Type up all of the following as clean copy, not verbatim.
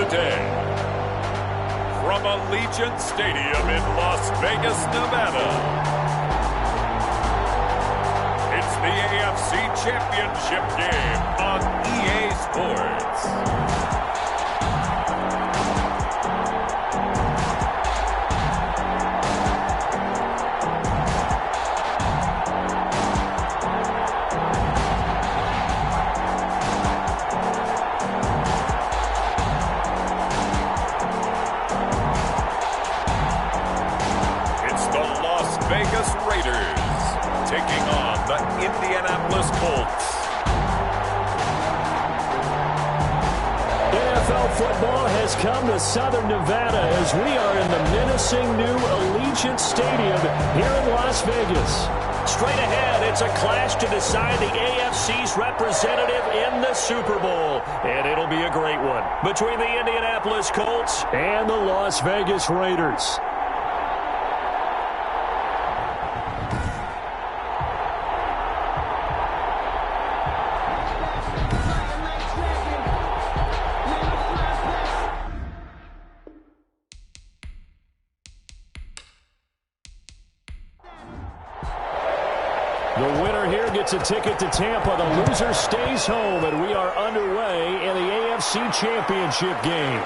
the day. From Allegiant Stadium in Las Vegas, Nevada, it's the AFC Championship game on EA Sports. Vegas Raiders taking on the Indianapolis Colts. NFL football has come to Southern Nevada as we are in the menacing new Allegiant Stadium here in Las Vegas. Straight ahead, it's a clash to decide the AFC's representative in the Super Bowl. And it'll be a great one between the Indianapolis Colts and the Las Vegas Raiders. The winner here gets a ticket to Tampa. The loser stays home, and we are underway in the AFC Championship game.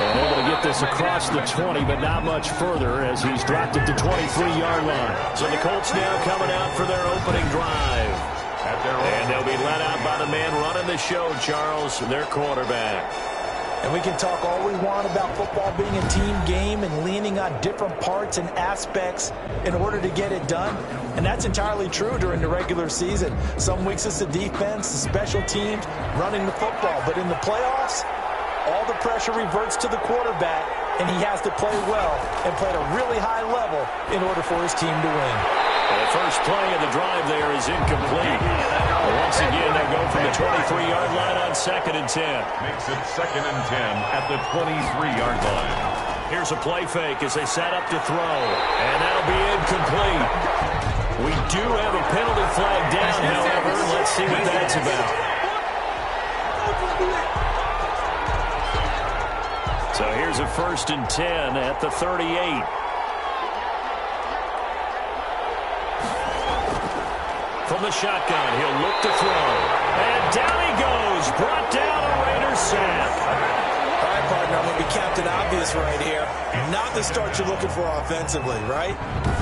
And able to get this across the 20, but not much further as he's dropped it to 23-yard line. So the Colts now coming out for their opening drive. And they'll be led out by the man running the show, Charles, their quarterback. And we can talk all we want about football being a team game and leaning on different parts and aspects in order to get it done. And that's entirely true during the regular season. Some weeks it's the defense, the special teams, running the football. But in the playoffs, all the pressure reverts to the quarterback, and he has to play well and play at a really high level in order for his team to win. The first play of the drive there is incomplete. Once again, they go from the 23-yard line on 2nd and 10. Makes it 2nd and 10 at the 23-yard line. Here's a play fake as they set up to throw. And that'll be incomplete. We do have a penalty flag down, however. Let's see what that's about. So here's a 1st and 10 at the 38. From the shotgun, he'll look to throw. And down he goes. Brought down a Raiders sack. All right, partner, I'm going to be Captain Obvious right here. Not the start you're looking for offensively, right?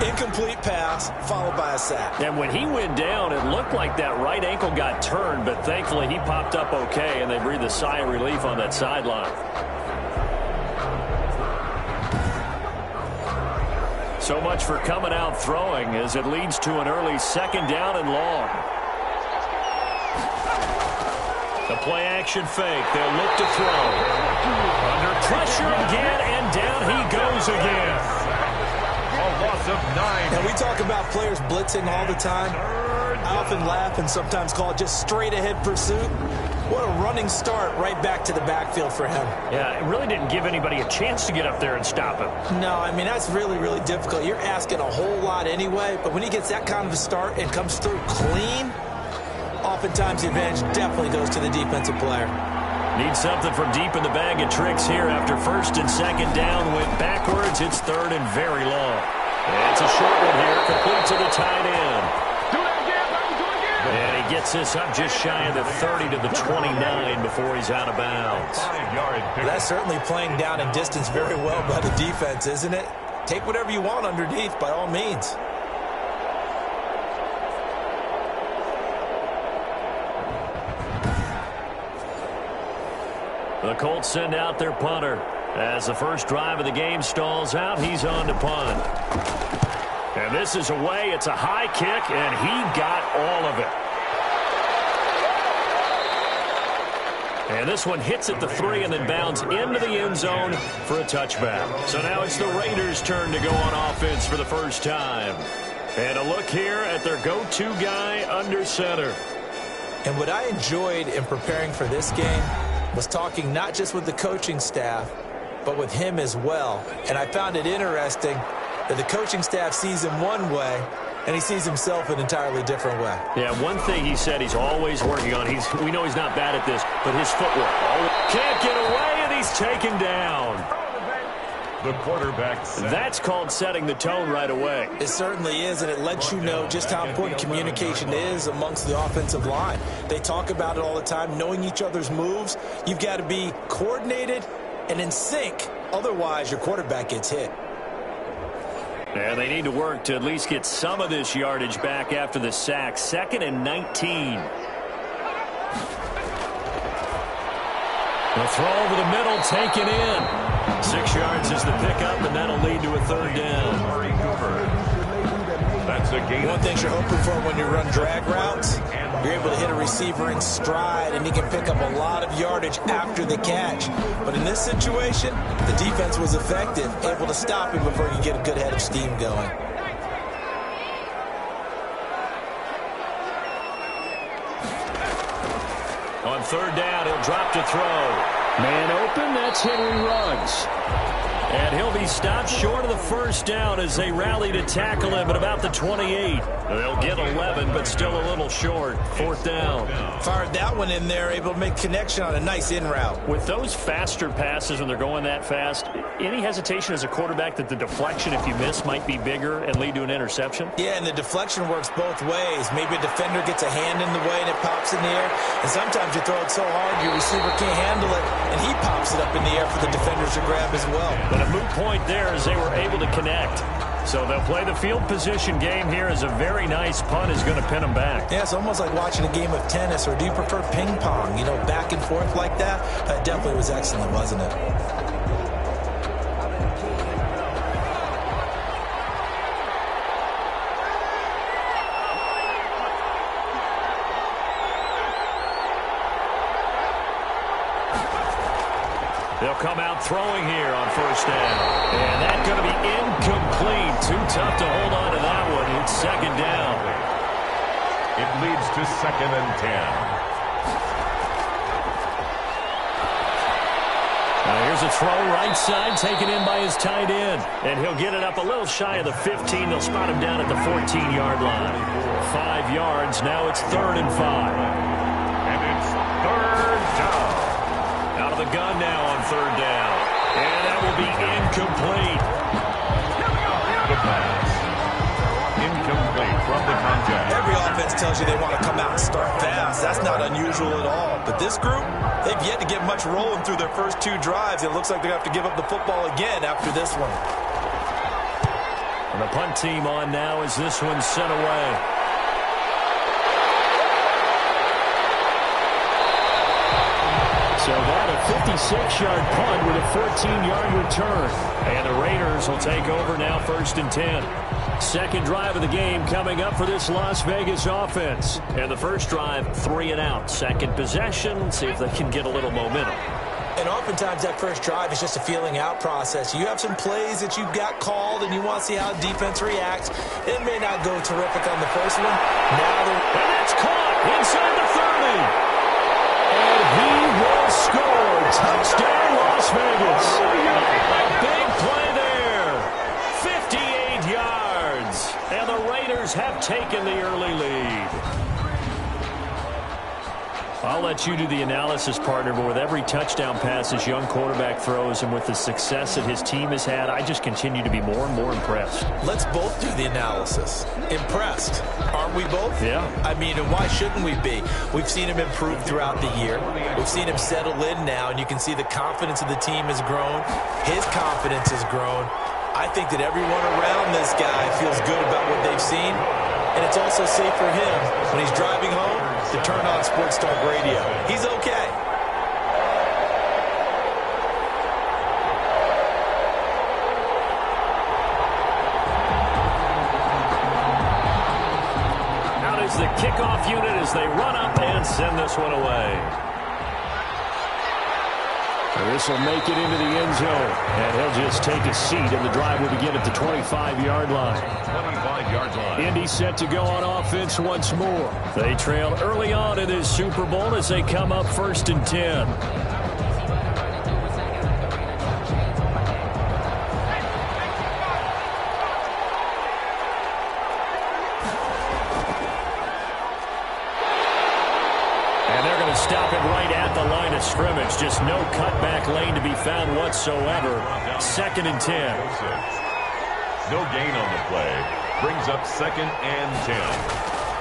Incomplete pass, followed by a sack. And when he went down, it looked like that right ankle got turned, but thankfully he popped up okay, and they breathed a sigh of relief on that sideline. So much for coming out throwing as it leads to an early 2nd down and long. The play action fake. They'll look to throw. Under pressure again, and down he goes again. A loss of 9. And we talk about players blitzing all the time. I often laugh and sometimes call it just straight ahead pursuit. What a running start right back to the backfield for him. Yeah, it really didn't give anybody a chance to get up there and stop him. No, I mean, that's really, really difficult. You're asking a whole lot anyway, but when he gets that kind of a start and comes through clean, oftentimes the advantage definitely goes to the defensive player. Need something from deep in the bag of tricks here after 1st and 2nd down. Went backwards. It's 3rd and very long. And it's a short one here, complete to the tight end. And he gets this up just shy of the 30 to the 29 before he's out of bounds. That's certainly playing down in distance very well by the defense, isn't it? Take whatever you want underneath, by all means. The Colts send out their punter. As the first drive of the game stalls out, he's on to punt. And this is away. It's a high kick, and he got all of it. And this one hits at the 3 and then bounds into the end zone for a touchback. So now it's the Raiders' turn to go on offense for the first time. And a look here at their go-to guy under center. And what I enjoyed in preparing for this game was talking not just with the coaching staff, but with him as well. And I found it interesting that the coaching staff sees him one way, and he sees himself an entirely different way. Yeah, one thing he said he's always working on, we know he's not bad at this, but his footwork. Can't get away, and he's taken down. The quarterback set. That's called setting the tone right away. It certainly is, and it lets you know just how important communication is amongst the offensive line. They talk about it all the time, knowing each other's moves. You've got to be coordinated and in sync. Otherwise, your quarterback gets hit. And they need to work to at least get some of this yardage back after the sack. 2nd and 19. The throw over the middle, taken in. 6 yards is the pickup, and that'll lead to a 3rd down. That's a gain. One thing you're hoping for when you run drag routes, you're able to hit a receiver in stride, and he can pick up a lot of yardage after the catch. But in this situation, the defense was effective, able to stop him before you get a good head of steam going. On 3rd down, he'll drop to throw. Man open, that's Henry Ruggs. And he'll be stopped short of the 1st down as they rally to tackle him at about the 28. They'll get 11, but still a little short. 4th down. Fired that one in there, able to make connection on a nice in route. With those faster passes when they're going that fast, any hesitation as a quarterback that the deflection, if you miss, might be bigger and lead to an interception? Yeah, and the deflection works both ways. Maybe a defender gets a hand in the way and it pops in the air. And sometimes you throw it so hard your receiver can't handle it, and he pops it up in the air for the defenders to grab as well. But a moot point there as they were able to connect. So they'll play the field position game here as a very nice punt is going to pin them back. Yeah, it's almost like watching a game of tennis, or do you prefer ping pong? You know, back and forth like that? That definitely was excellent, wasn't it? They'll come out throwing here on 1st down. And that's going to be incomplete. Too tough to hold on to that one. It's 2nd down. It leads to 2nd and 10. Now here's a throw right side, taken in by his tight end. And he'll get it up a little shy of the 15. They'll spot him down at the 14-yard line. 5 yards. Now it's 3rd and 5. And it's 3rd down. Out of the gun now on 3rd down. And that will be incomplete. The pass. Incomplete from the contact. Every offense tells you they want to come out and start fast. That's not unusual at all. But this group, they've yet to get much rolling through their first 2 drives. It looks like they're going to have to give up the football again after this one. And the punt team on now as this one's sent away. So that a 56-yard punt with a 14-yard return. And the Raiders will take over now 1st and 10. 2nd drive of the game coming up for this Las Vegas offense. And the first drive, 3 and out. 2nd possession, see if they can get a little momentum. And oftentimes that first drive is just a feeling out process. You have some plays that you've got called and you want to see how defense reacts. It may not go terrific on the first one. And that's caught inside the 30. And he will score. Touchdown, Las Vegas. A big play there. 58 yards. And the Raiders have taken the early lead. I'll let you do the analysis, partner, but with every touchdown pass this young quarterback throws and with the success that his team has had, I just continue to be more and more impressed. Let's both do the analysis. Impressed. Aren't we both? Yeah. I mean, and why shouldn't we be? We've seen him improve throughout the year. We've seen him settle in now, and you can see the confidence of the team has grown. His confidence has grown. I think that everyone around this guy feels good about what they've seen, and it's also safe for him when he's driving home to turn on Sports Talk Radio. He's okay. Out is the kickoff unit as they run up and send this one away. This will make it into the end zone, and he'll just take a seat, and the drive will begin at the 25-yard line. 25-yard line. Indy set to go on offense once more. They trail early on in this Super Bowl as they come up 1st and 10. stop it right at the line of scrimmage. Just no cutback lane to be found whatsoever. 2nd and 10. No gain on the play. Brings up 2nd and 10.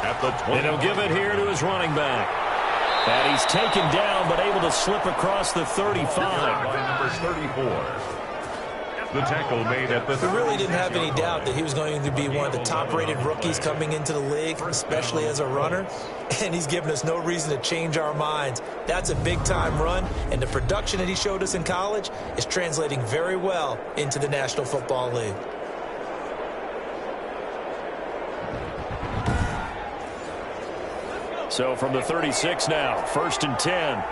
At the 20. And he'll give it here to his running back. And he's taken down, but able to slip across the 35. By number 34. The tackle made at the... We really didn't have any doubt that he was going to be one of the top-rated rookies coming into the league, especially as a runner. And he's given us no reason to change our minds. That's a big-time run, and the production that he showed us in college is translating very well into the National Football League. So from the 36 now, 1st and 10.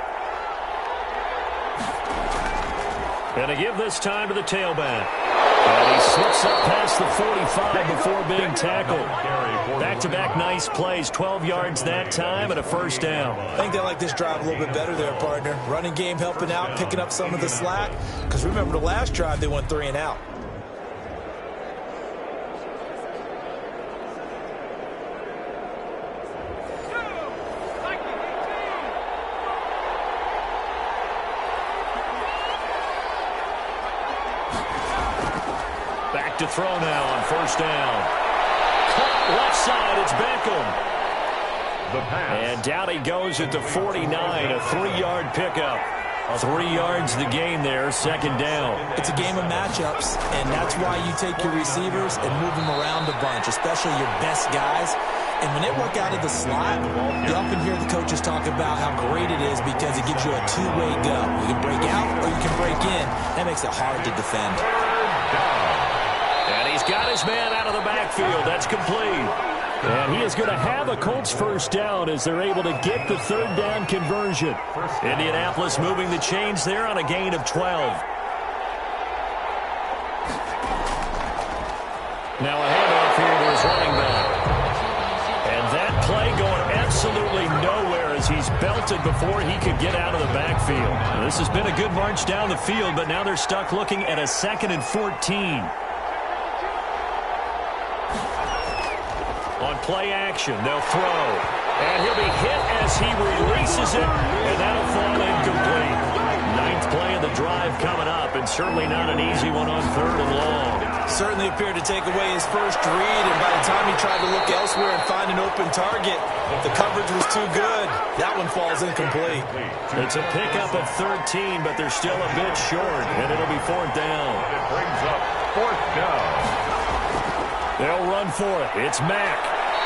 And to give this time to the tailback. And he slips up past the 45 before being tackled. Back-to-back nice plays, 12 yards that time and a 1st down. I think they like this drive a little bit better there, partner. Running game helping out, picking up some of the slack. Because remember the last drive, they went 3 and out. To throw now on 1st down. Caught left side, it's Beckham. The pass. And down he goes at the 49, a 3-yard pickup. 3 yards the gain there, 2nd down. It's a game of matchups, and that's why you take your receivers and move them around a bunch, especially your best guys. And when they work out of the slot, you often hear the coaches talk about how great it is because it gives you a two-way go. You can break out or you can break in. That makes it hard to defend. And he's got his man out of the backfield. That's complete. And he is going to have a Colts 1st down as they're able to get the 3rd down conversion. Indianapolis moving the chains there on a gain of 12. Now a handoff here to his running back. And that play going absolutely nowhere as he's belted before he could get out of the backfield. Now, this has been a good march down the field, but now they're stuck looking at a 2nd and 14. On play action, they'll throw. And he'll be hit as he releases it, and that'll fall incomplete. 9th play of the drive coming up, and certainly not an easy one on 3rd and long. Certainly appeared to take away his first read, and by the time he tried to look elsewhere and find an open target, the coverage was too good. That one falls incomplete. It's a pickup of 13, but they're still a bit short, and it'll be 4th down. It brings up 4th down. They'll run for it. It's Mack.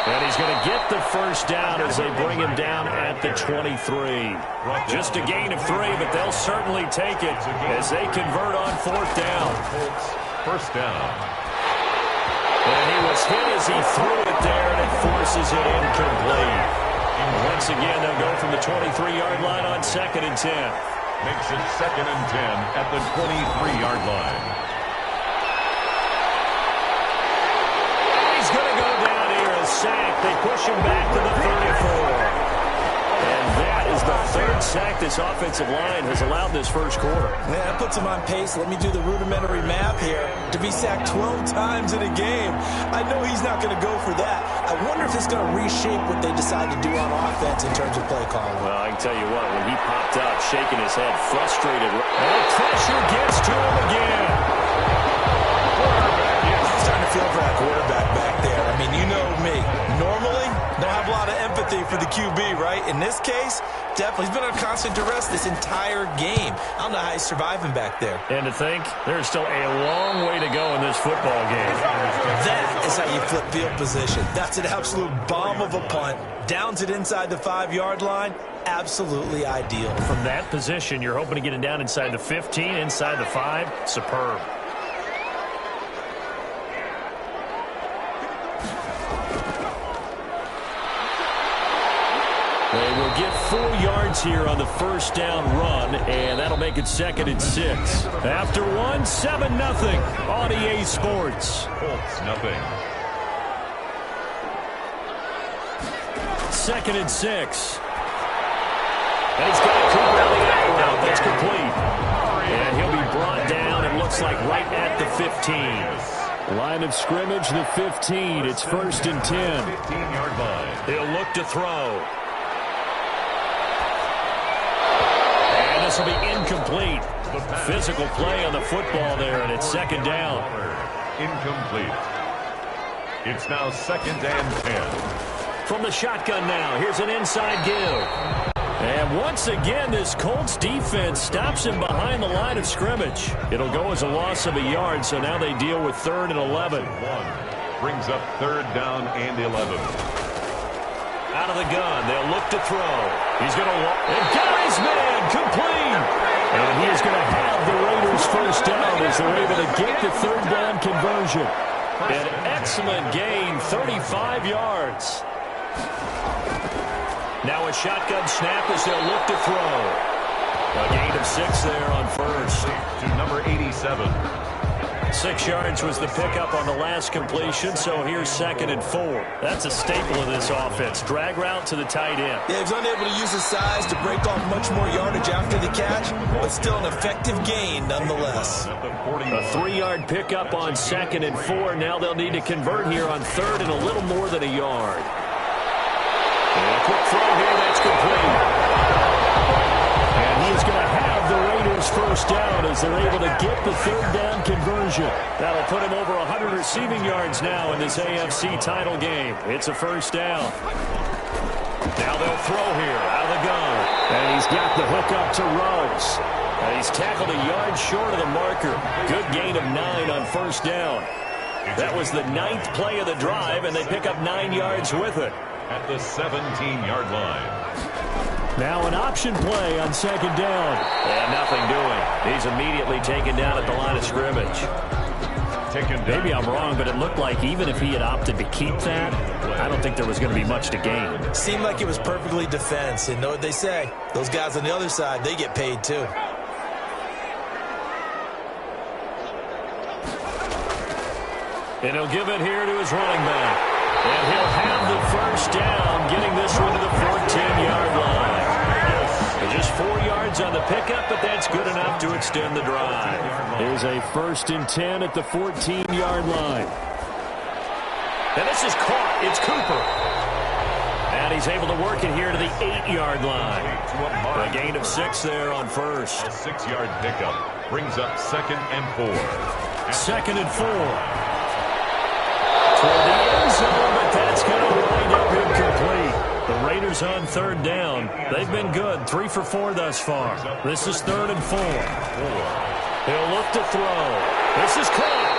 And he's going to get the 1st down as they bring him down at the 23. Just a gain of 3, but they'll certainly take it as they convert on 4th down. 1st down. And he was hit as he threw it there, and it forces it incomplete. And once again, they'll go from the 23-yard line on 2nd and 10. Makes it 2nd and 10 at the 23-yard line. He's going to go down here, a sack. They push him back to the 34. And that is the 3rd sack this offensive line has allowed this 1st quarter. Man, that puts him on pace. Let me do the rudimentary math here. To be sacked 12 times in a game, I know he's not going to go for that. I wonder if it's going to reshape what they decide to do on offense in terms of play calling. Well, I can tell you what, when he popped up, shaking his head, frustrated, and pressure gets to him again. I'm starting to feel for that quarterback back there. I mean, you know me. Normally, don't have a lot of empathy for the QB, right? In this case, definitely. He's been on constant duress this entire game. I don't know how he's surviving back there. And to think, there's still a long way to go in this football game. That is how you flip field position. That's an absolute bomb of a punt. Downs it inside the 5-yard line. Absolutely ideal. From that position, you're hoping to get it down inside the 15, inside the 5. Superb. They will get 4 yards here on the 1st down run, and that'll make it 2nd and 6. After 1, 7-0 on EA Sports. Colts, nothing. 2nd and 6. And he's got Cooper on the out route. That's complete. And he'll be brought down, it looks like, right at the 15. Line of scrimmage, the 15. It's 1st and 10. 15-yard line. He'll look to throw. this will be incomplete. Physical play on the football there, and it's second down. Incomplete. It's now 2nd and 10. From the shotgun now, here's an inside give. And once again, this Colts defense stops him behind the line of scrimmage. It'll go as a loss of a yard, so now they deal with 3rd and 11. Brings up 3rd down and 11. Out of the gun, they'll look to throw. He's going to walk. And got his man complete. And he is going to have the Raiders first down as they're able to get the 3rd down conversion. An excellent gain, 35 yards. Now a shotgun snap as they'll look to throw. A gain of 6 there on first. To number 87. 6 yards was the pickup on the last completion, so here's 2nd and 4. That's a staple of this offense. Drag route to the tight end. Yeah, he was unable to use his size to break off much more yardage after the catch, but still an effective gain nonetheless. A 3-yard pickup on 2nd and 4. Now they'll need to convert here on 3rd and a little more than a yard. And a quick throw here, that's complete. And he is going to have the Raiders first down as they're able to get the 3rd down conversion. That'll put him over 100 receiving yards now in this AFC title game. It's a first down. Now they'll throw here out of the gun. And he's got the hook up to Ruggs. And he's tackled a yard short of the marker. Good gain of 9 on first down. That was the 9th play of the drive, and they pick up 9 yards with it. At the 17-yard line. Now an option play on 2nd down. And nothing doing. He's immediately taken down at the line of scrimmage. Maybe I'm wrong, but it looked like even if he had opted to keep that, I don't think there was going to be much to gain. Seemed like it was perfectly defense. And know what they say? Those guys on the other side, they get paid too. And he'll give it here to his running back. And he'll have the first down, getting this one to the 14-yard line. And just 4 yards on the pickup, but that's good enough to extend the drive. Here's a 1st and 10 at the 14-yard line. And this is caught. It's Cooper. And he's able to work it here to the 8-yard line. A gain of 6 there on first. A 6-yard pickup brings up 2nd and 4. 2nd and 4. Toward the end zone, but that's going to wind up incomplete. The Raiders on 3rd down. They've been good, 3 for 4 thus far. This is 3rd and 4. He'll look to throw. This is caught.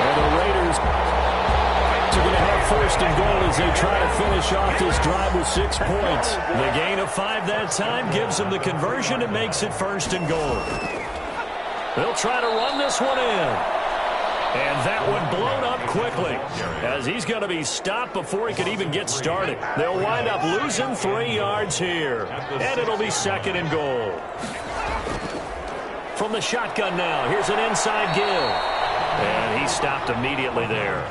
And the Raiders are going to have 1st and goal as they try to finish off this drive with 6 points. The gain of 5 that time gives them the conversion and makes it 1st and goal. They'll try to run this one in. And that one blown up quickly as he's going to be stopped before he could even get started. They'll wind up losing 3 yards here. And it'll be 2nd and goal. From the shotgun now, here's an inside give. And he stopped immediately there.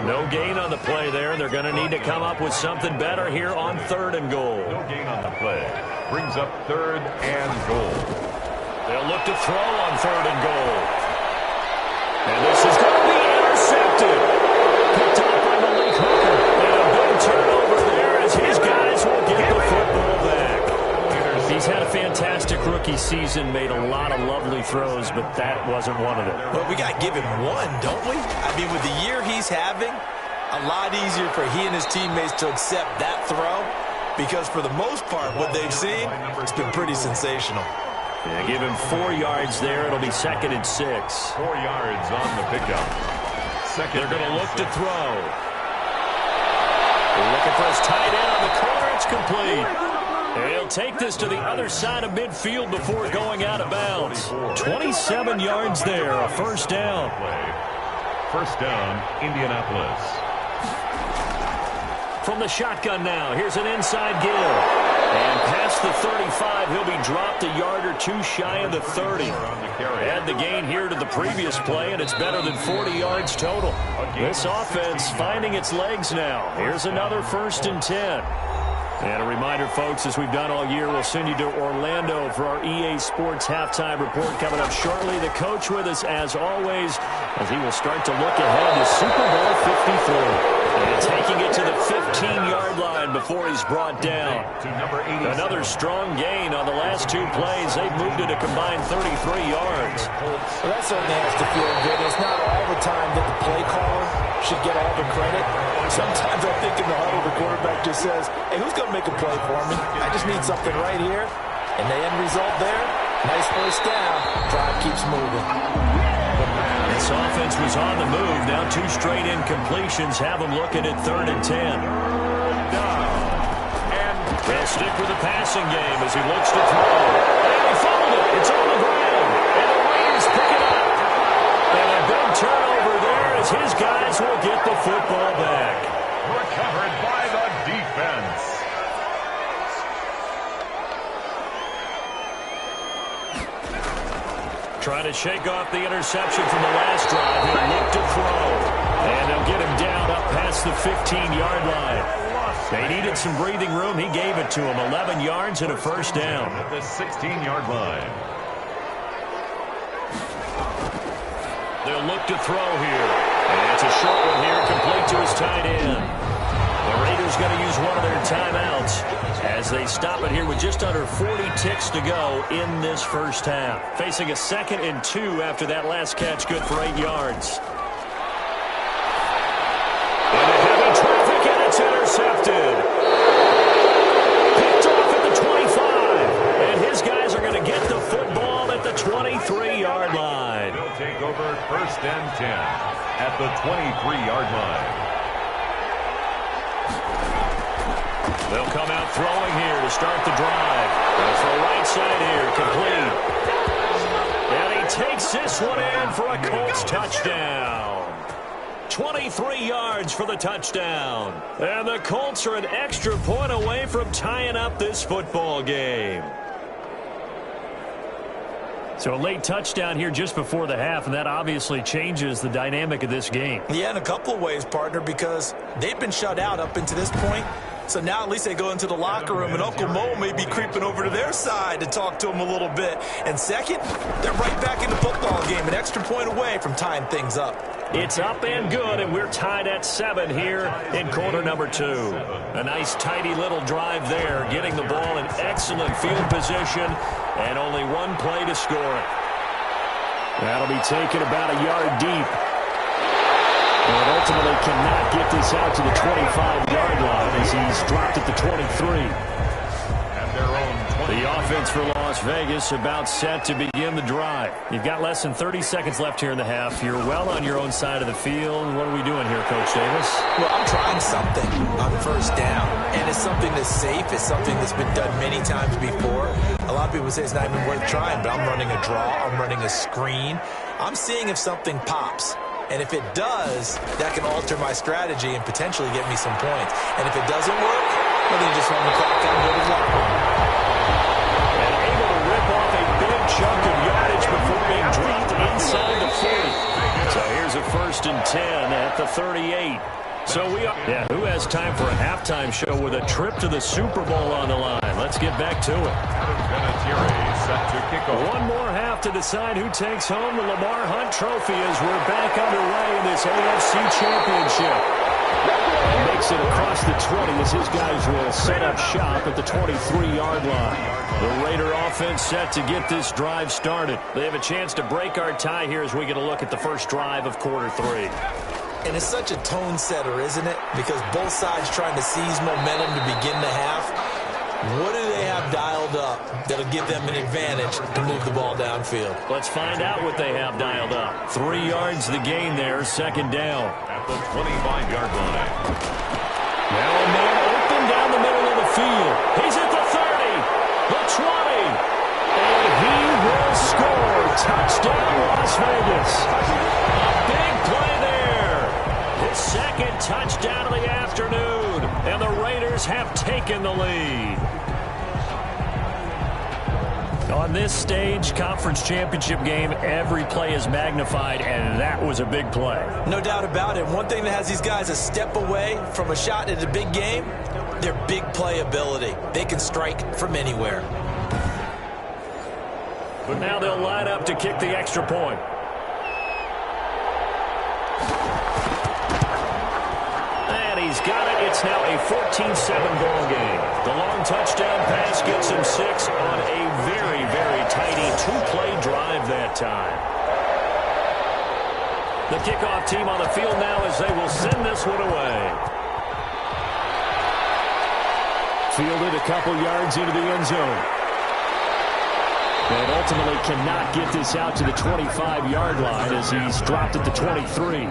No gain on the play there, and they're going to need to come up with something better here on 3rd and goal. No gain on the play. Brings up 3rd and goal. They'll look to throw on 3rd and goal. And this is going to be intercepted. Picked up by Malik Hooker. And a big turnover there as his guys will get the football back. He's had a fantastic rookie season, made a lot of lovely throws, but that wasn't one of them. Well, we got to give him one, don't we? I mean, with the year he's having, a lot easier for he and his teammates to accept that throw because for the most part, what they've seen, it's been pretty sensational. Yeah, give him 4 yards there. It'll be 2nd and 6. 4 yards on the pickup. They're going to look to throw. They're looking for his tight end on the corner. It's complete. And he'll take this to the other side of midfield before going out of bounds. 27 yards there, a 1st down. 1st down, Indianapolis. From the shotgun now, here's an inside give. And past the 35, he'll be dropped a yard or 2 shy of the 30. Add the gain here to the previous play, and it's better than 40 yards total. This offense finding its legs now. Here's another 1st and 10. And a reminder, folks, as we've done all year, we'll send you to Orlando for our EA Sports halftime report coming up shortly. The coach with us, as always, as he will start to look ahead to Super Bowl 53. And taking it to the 15-yard line before he's brought down. Another strong gain on the last 2 plays. They've moved it a combined 33 yards. Well, that certainly has to feel good. It's not all the time that the play caller should get all the credit. Sometimes I think in the huddle, the quarterback just says, hey, who's going to make a play for me? I just need something right here. And the end result there, nice first down. Drive keeps moving. This offense was on the move. Now 2 straight incompletions have them looking at 3rd and 10. They'll stick with the passing game as he looks to throw. And he fumbled it. It's on the ground. And the Raiders pick it up. And a big turnover there as his guys will get the football back. Recovered by the defense. Trying to shake off the interception from the last drive. He'll look to throw. And they'll get him down up past the 15-yard line. They needed some breathing room. He gave it to him. 11 yards and a first down. At the 16-yard line. They'll look to throw here. And it's a short one here, complete to his tight end. The Raiders going to use one of their timeouts as they stop it here with just under 40 ticks to go in this first half. Facing a 2nd and 2 after that last catch, good for 8 yards. Into heavy traffic, and it's intercepted. Picked off at the 25. And his guys are going to get the football at the 23-yard line. They'll take over 1st and 10 at the 23-yard line. They'll come out throwing here to start the drive. Goes for a right side here, complete. And he takes this one in for a Colts touchdown. 23 yards for the touchdown. And the Colts are an extra point away from tying up this football game. So a late touchdown here just before the half, and that obviously changes the dynamic of this game. Yeah, in a couple of ways, partner, because they've been shut out up until this point. So now at least they go into the locker room, and Uncle Mo may be creeping over to their side to talk to them a little bit. And second, they're right back in the football game, an extra point away from tying things up. It's up and good, and we're tied at 7 here in quarter number 2. A nice, tidy little drive there, getting the ball in excellent field position, and only 1 play to score it. That'll be taken about a yard deep. And ultimately cannot get this out to the 25-yard line as he's dropped at the 23. The offense for Las Vegas about set to begin the drive. You've got less than 30 seconds left here in the half. You're well on your own side of the field. What are we doing here, Coach Davis? Well, I'm trying something on first down, and it's something that's safe. It's something that's been done many times before. A lot of people say it's not even worth trying, but I'm running a draw. I'm running a screen. I'm seeing if something pops. And if it does, that can alter my strategy and potentially get me some points. And if it doesn't work, well, then you just run the clock down and go to the locker room. And able to rip off a big chunk of yardage before being dropped inside the 40. So here's a 1st and 10 at the 38. So we are, who has time for a halftime show with a trip to the Super Bowl on the line? Let's get back to it. Set to kick off. One more half to decide who takes home the Lamar Hunt Trophy as we're back underway in this AFC Championship. And makes it across the 20 as his guys will set up shop at the 23-yard line. The Raider offense set to get this drive started. They have a chance to break our tie here as we get a look at the first drive of quarter 3. And it's such a tone setter, isn't it? Because both sides trying to seize momentum to begin the half. What do they have dialed up that'll give them an advantage to move the ball downfield? Let's find out what they have dialed up. 3 yards the gain there, 2nd down. At the 25-yard line. Now a man open down the middle of the field. He's at the 30, the 20, and he will score. Touchdown, Las Vegas. A big play there. His 2nd touchdown of the afternoon, and the Raiders have taken the lead. On this stage, conference championship game, every play is magnified, and that was a big play. No doubt about it. One thing that has these guys a step away from a shot at a big game, their big play ability. They can strike from anywhere. But now they'll line up to kick the extra point. And he's got it. It's now a 14-7 ball game. The long touchdown pass gets him 6 on a very, very tidy two-play drive that time. The kickoff team on the field now as they will send this one away. Fielded a couple yards into the end zone. And ultimately cannot get this out to the 25-yard line as he's dropped at the 23.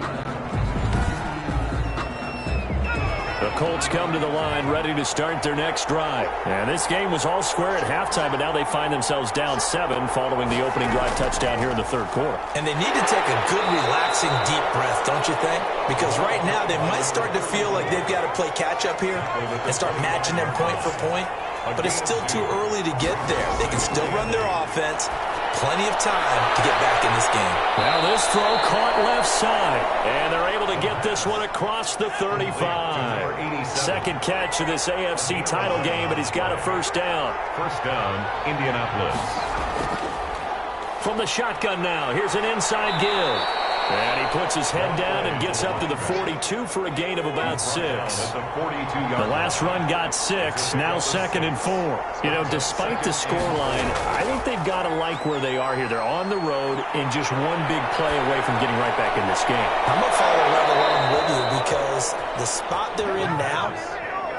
The Colts come to the line ready to start their next drive. And this game was all square at halftime, but now they find themselves down 7 following the opening drive touchdown here in the third quarter. And they need to take a good, relaxing, deep breath, don't you think? Because right now they might start to feel like they've got to play catch-up here and start matching them point for point. But it's still too early to get there. They can still run their offense. Plenty of time to get back in this game. Now this throw caught left side. And they're able to get this one across the 35. Second catch of this AFC title game, but he's got a first down. First down, Indianapolis. From the shotgun now, here's an inside give. And he puts his head down and gets up to the 42 for a gain of about 6. The last run got 6, now 2nd and 4. You know, despite the scoreline, I think they've got to like where they are here. They're on the road and just one big play away from getting right back in this game. I'm going to follow right along with you because the spot they're in now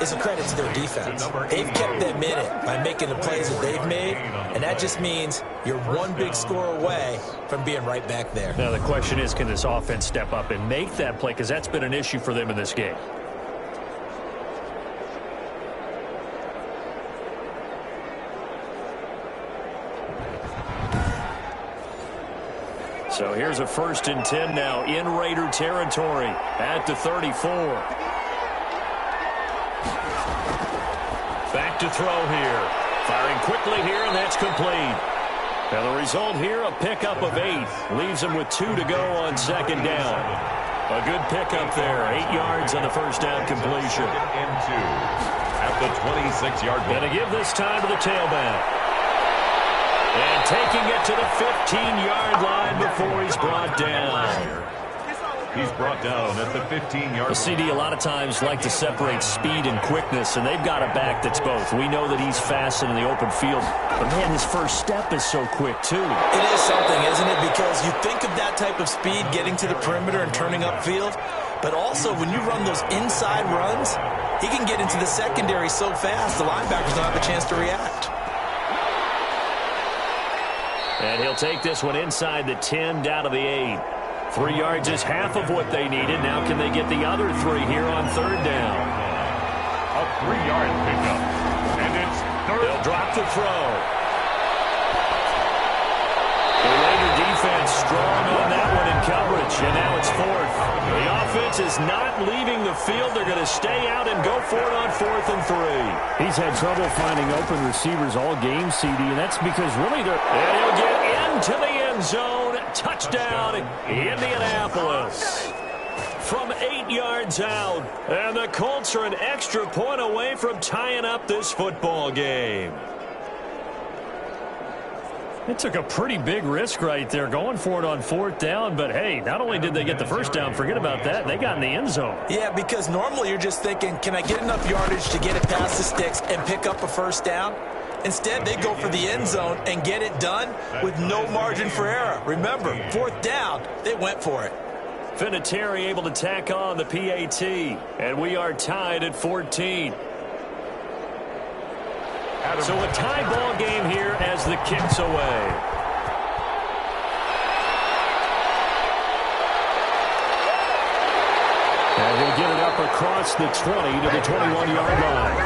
is a credit to their defense. They've kept them in it by making the plays that they've made, and that just means you're one big score away from being right back there. Now the question is, can this offense step up and make that play? Because that's been an issue for them in this game. So here's a 1st and 10 now in Raider territory at the 34. Back to throw here. Firing quickly here, and that's complete. Now the result here, a pickup of 8. Leaves him with 2 to go on 2nd down. A good pickup there. 8 yards on the first down completion. And 2 at the 26-yard line. Going to give this time to the tailback. And taking it to the 15-yard line before he's brought down. He's brought down at the 15-yard line. The CD a lot of times like to separate speed and quickness, and they've got a back that's both. We know that he's fast in the open field, but man, his first step is so quick too. It is something, isn't it? Because you think of that type of speed getting to the perimeter and turning upfield, but also when you run those inside runs, he can get into the secondary so fast the linebackers don't have a chance to react. And he'll take this one inside the 10 down to the 8. 3 yards is half of what they needed. Now can they get the other 3 here on 3rd down? A 3-yard pickup. And it's 3rd. They'll drop the throw. The Raider defense strong on that one in coverage. And now it's 4th. The offense is not leaving the field. They're going to stay out and go for it on 4th and 3. He's had trouble finding open receivers all game, CD, and that's because really they're... And he'll get into the end zone. Touchdown, Indianapolis. From 8 yards out. And the Colts are an extra point away from tying up this football game. It took a pretty big risk right there going for it on 4th down. But, hey, not only did they get the first down, forget about that, they got in the end zone. Yeah, because normally you're just thinking, can I get enough yardage to get it past the sticks and pick up a first down? Instead, they go for the end zone and get it done with no margin for error. Remember, 4th down, they went for it. Vinatieri able to tack on the PAT, and we are tied at 14. So a tie ball game here as the kick's away. And he'll get it up across the 20 to the 21-yard line.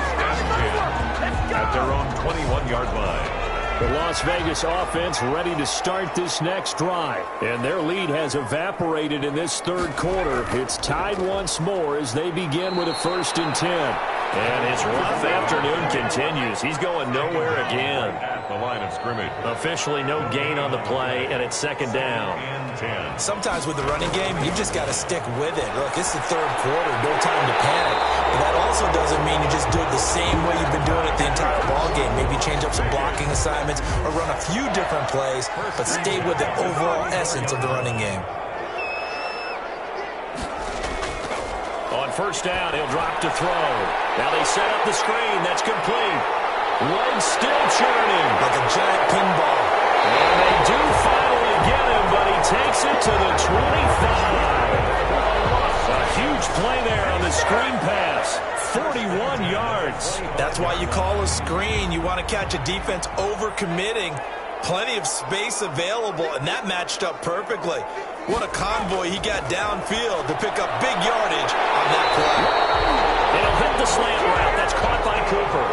At their own 21-yard line. The Las Vegas offense ready to start this next drive. And their lead has evaporated in this third quarter. It's tied once more as they begin with a 1st and 10. And his rough afternoon continues. He's going nowhere again. At the line of scrimmage. Officially no gain on the play, and it's 2nd down. And 10. Sometimes with the running game, you just got to stick with it. Look, it's the third quarter, no time to panic. But that also doesn't mean you just do it the same way you've been doing it the entire ball game. Maybe change up some blocking assignments or run a few different plays, but stay with the overall essence of the running game. On on first down, he'll drop to throw. Now they set up the screen. That's complete. Legs still churning. Like a giant pinball. And they do finally get him, but he takes it to the 25. A huge play there on the screen pass. 41 yards. That's why you call a screen. You want to catch a defense over-committing. Plenty of space available, and that matched up perfectly. What a convoy he got downfield to pick up big yardage on that play. It'll hit the slant route. That's caught by Cooper.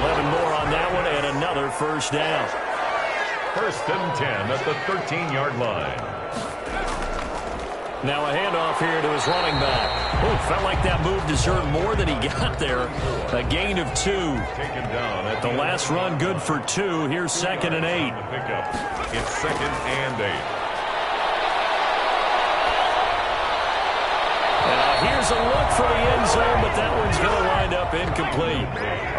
11 more on that one, and another first down. First and 10 at the 13-yard line. Now a handoff here to his running back. Oh, felt like that move deserved more than he got there. A gain of 2. Taken down at The last run good for 2. Here's 2nd and 8. pickup. It's 2nd and 8. Here's a look for the end zone, but that one's going to wind up incomplete.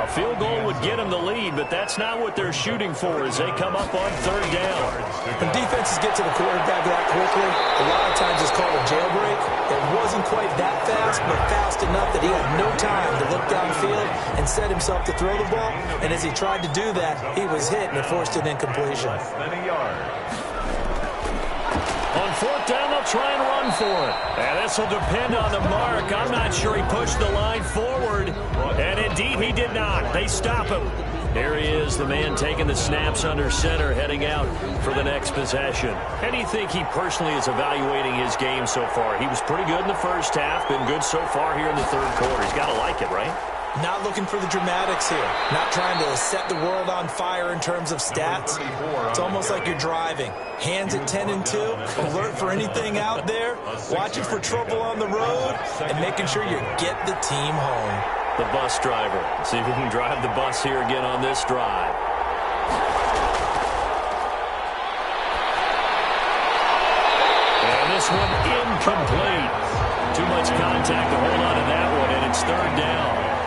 A field goal would get him the lead, but that's not what they're shooting for as they come up on 3rd down. When defenses get to the quarterback that quickly, a lot of times it's called a jailbreak. It wasn't quite that fast, but fast enough that he had no time to look downfield and set himself to throw the ball. And as he tried to do that, he was hit and it forced an incompletion. Less than a yard. On 4th down, they'll try and run for it. And this will depend on the mark. I'm not sure he pushed the line forward. And indeed, he did not. They stop him. Here he is, the man taking the snaps under center, heading out for the next possession. How do you think he personally is evaluating his game so far? He was pretty good in the first half, been good so far here in the 3rd quarter. He's got to like it, right? Not looking for the dramatics here. Not trying to set the world on fire in terms of stats. It's almost like you're driving. Hands at 10 and 2. Alert for anything out there. Watching for trouble on the road. And making sure you get the team home. The bus driver. See if he can drive the bus here again on this drive. And this one incomplete. Too much contact to hold on to that one, and it's 3rd down.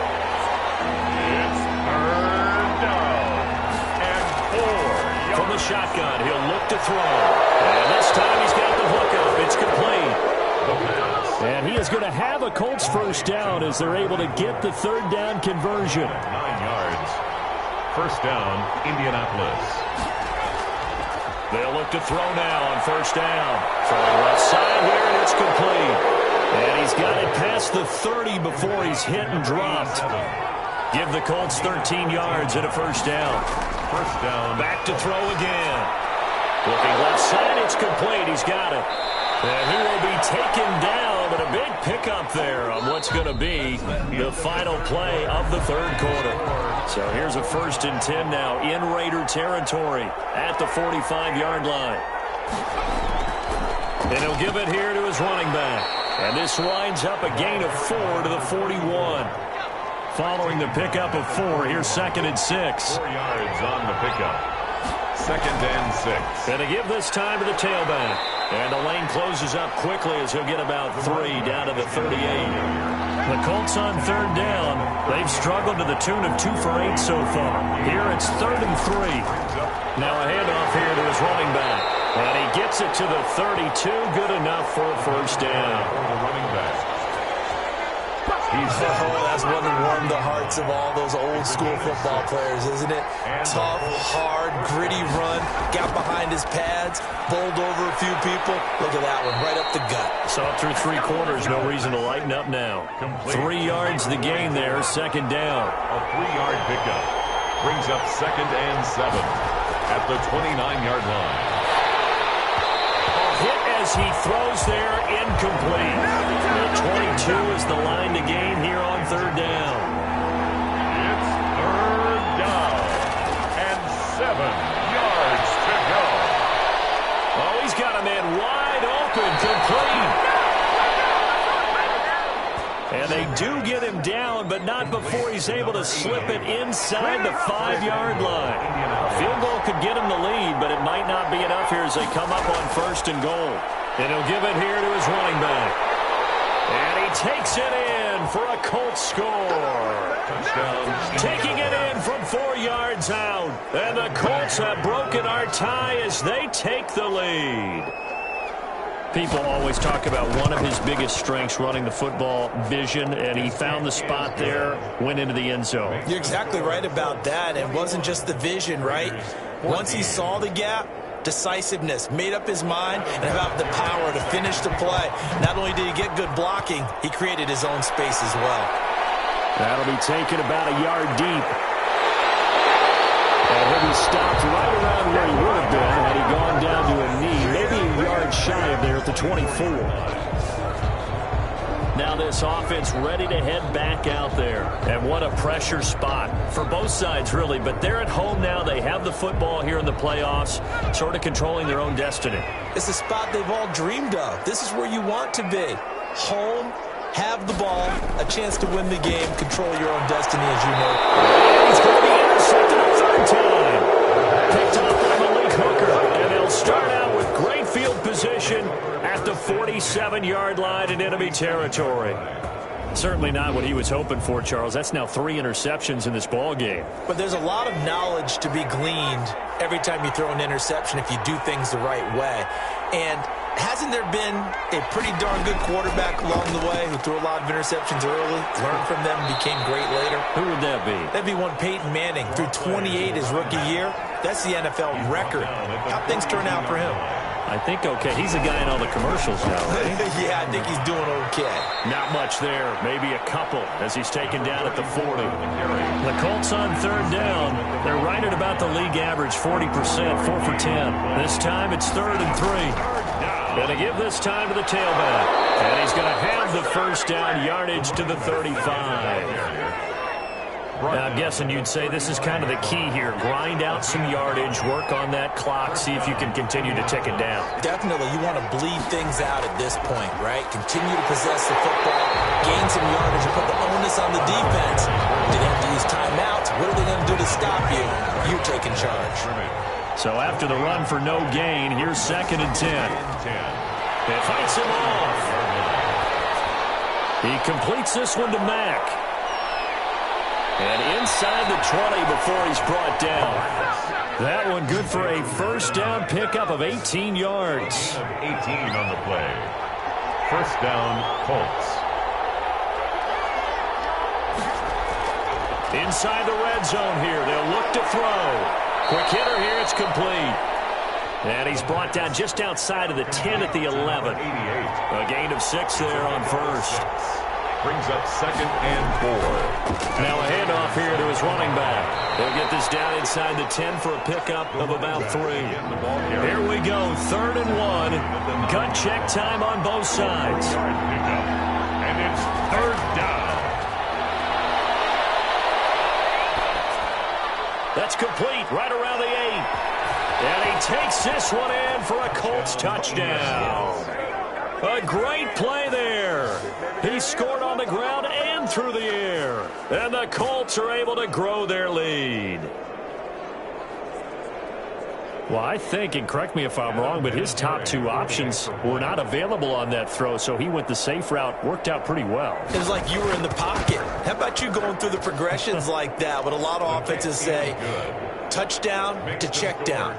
From the shotgun, he'll look to throw. And this time he's got the hookup. It's complete. And he is going to have a Colts first down as they're able to get the 3rd down conversion. 9 yards. First down, Indianapolis. They'll look to throw now on first down. Throwing left side here, and it's complete. And he's got it past the 30 before he's hit and dropped. Give the Colts 13 yards and a first down. First down. Back to throw again. Looking left side, it's complete. He's got it. And he will be taken down, but a big pickup there on what's going to be the final play of the 3rd quarter. So here's a 1st and 10 now in Raider territory at the 45-yard line. And he'll give it here to his running back. And this winds up a gain of 4 to the 41. Following the pickup of 4, here's 2nd and 6. 4 yards on the pickup. 2nd and 6. And to give this time to the tailback. And the lane closes up quickly as he'll get about 3 down to the 38. The Colts on 3rd down. They've struggled to the tune of 2 for 8 so far. Here it's 3rd and 3. Now a handoff here to his running back. And he gets it to the 32. Good enough for a first down. The running back. That's one to warm the hearts of all those old school football players, isn't it? Tough, hard, gritty run. Got behind his pads, bowled over a few people. Look at that one, right up the gut. Saw through 3 quarters, no reason to lighten up now. 3 yards the gain there, 2nd down. A 3-yard pickup. Brings up 2nd and 7 at the 29-yard line. Hit as he throws there, incomplete. The 22 is the line to gain here on 3rd down. It's 3rd down and 7 yards to go. Oh, he's got a man wide open, complete. And they do get him down, but not before he's able to slip it inside the 5-yard line. A field goal could get him the lead, but it might not be enough here as they come up on 1st and goal. And he'll give it here to his running back. And he takes it in for a Colts score. Touchdown. Taking it in from 4 yards out. And the Colts have broken our tie as they take the lead. People always talk about one of his biggest strengths running the football, vision, and he found the spot there, went into the end zone. You're exactly right about that. It wasn't just the vision, right? Once he saw the gap, decisiveness, made up his mind, and about the power to finish the play. Not only did he get good blocking, he created his own space as well. That'll be taken about a yard deep. And he'll be stopped right around where he would have been had he gone down to a knee, maybe a yard shy of there at the 24. Now this offense ready to head back out there. And what a pressure spot for both sides, really. But they're at home now. They have the football here in the playoffs, sort of controlling their own destiny. It's a spot they've all dreamed of. This is where you want to be. Home, have the ball, a chance to win the game, control your own destiny, as you know. And he's going to be intercepted a third time. Picked off by Malik Hooker. And they'll start out with great field position at the 47-yard line in enemy territory. Certainly not what he was hoping for, Charles. That's now 3 interceptions in this ball game. But there's a lot of knowledge to be gleaned every time you throw an interception if you do things the right way. And hasn't there been a pretty darn good quarterback along the way who threw a lot of interceptions early, learned from them, and became great later? Who would that be? That'd be one Peyton Manning. Threw 28 his rookie year. That's the NFL record. How'd things turn out for him? I think okay. He's a guy in all the commercials now, right? Yeah, I think he's doing okay. Not much there. Maybe a couple as he's taken down at the 40. The Colts on third down. They're right at about the league average, 40%, 4 for 10. This time it's 3rd and 3. Going to give this time to the tailback. And he's going to have the first down yardage to the 35. Now, I'm guessing you'd say this is kind of the key here. Grind out some yardage, work on that clock, see if you can continue to tick it down. Definitely. You want to bleed things out at this point, right? Continue to possess the football, gain some yardage, and put the onus on the defense. Do they have to use timeouts? What are they going to do to stop you? You're taking charge. So after the run for no gain, here's 2nd and 10. They fights him off. He completes this one to Mack. And inside the 20 before he's brought down. That one good for a first down pickup of 18 yards. 18 on the play. First down, Colts. Inside the red zone here. They'll look to throw. Quick hitter here. It's complete. And he's brought down just outside of the 10 at the 11. A gain of 6 there on first. Brings up 2nd and 4. Now a handoff here to his running back. They'll get this down inside the 10 for a pickup of about 3. Here we go, 3rd and 1. Gut check time on both sides. And it's 3rd down. That's complete, right around the 8. And he takes this one in for a Colts touchdown. A great play there. He scored on the ground and through the air. And the Colts are able to grow their lead. Well, I think, and correct me if I'm wrong, but his top 2 options were not available on that throw, so he went the safe route, worked out pretty well. It was like you were in the pocket. How about you going through the progressions like that? What a lot of offenses say, touchdown to check down.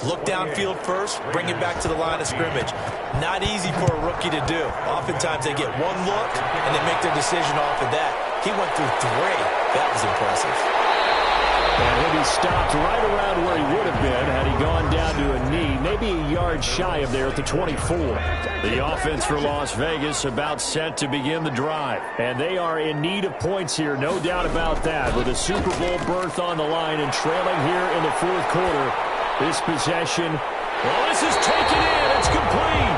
Look downfield first, bring it back to the line of scrimmage. Not easy for a rookie to do. Oftentimes they get one look and they make their decision off of that. He went through 3. That was impressive. And he'll be stopped right around where he would have been had he gone down to a knee, maybe a yard shy of there at the 24. The offense for Las Vegas about set to begin the drive. And they are in need of points here, no doubt about that. With a Super Bowl berth on the line and trailing here in the 4th quarter. This possession, well, this is taken in. It's complete.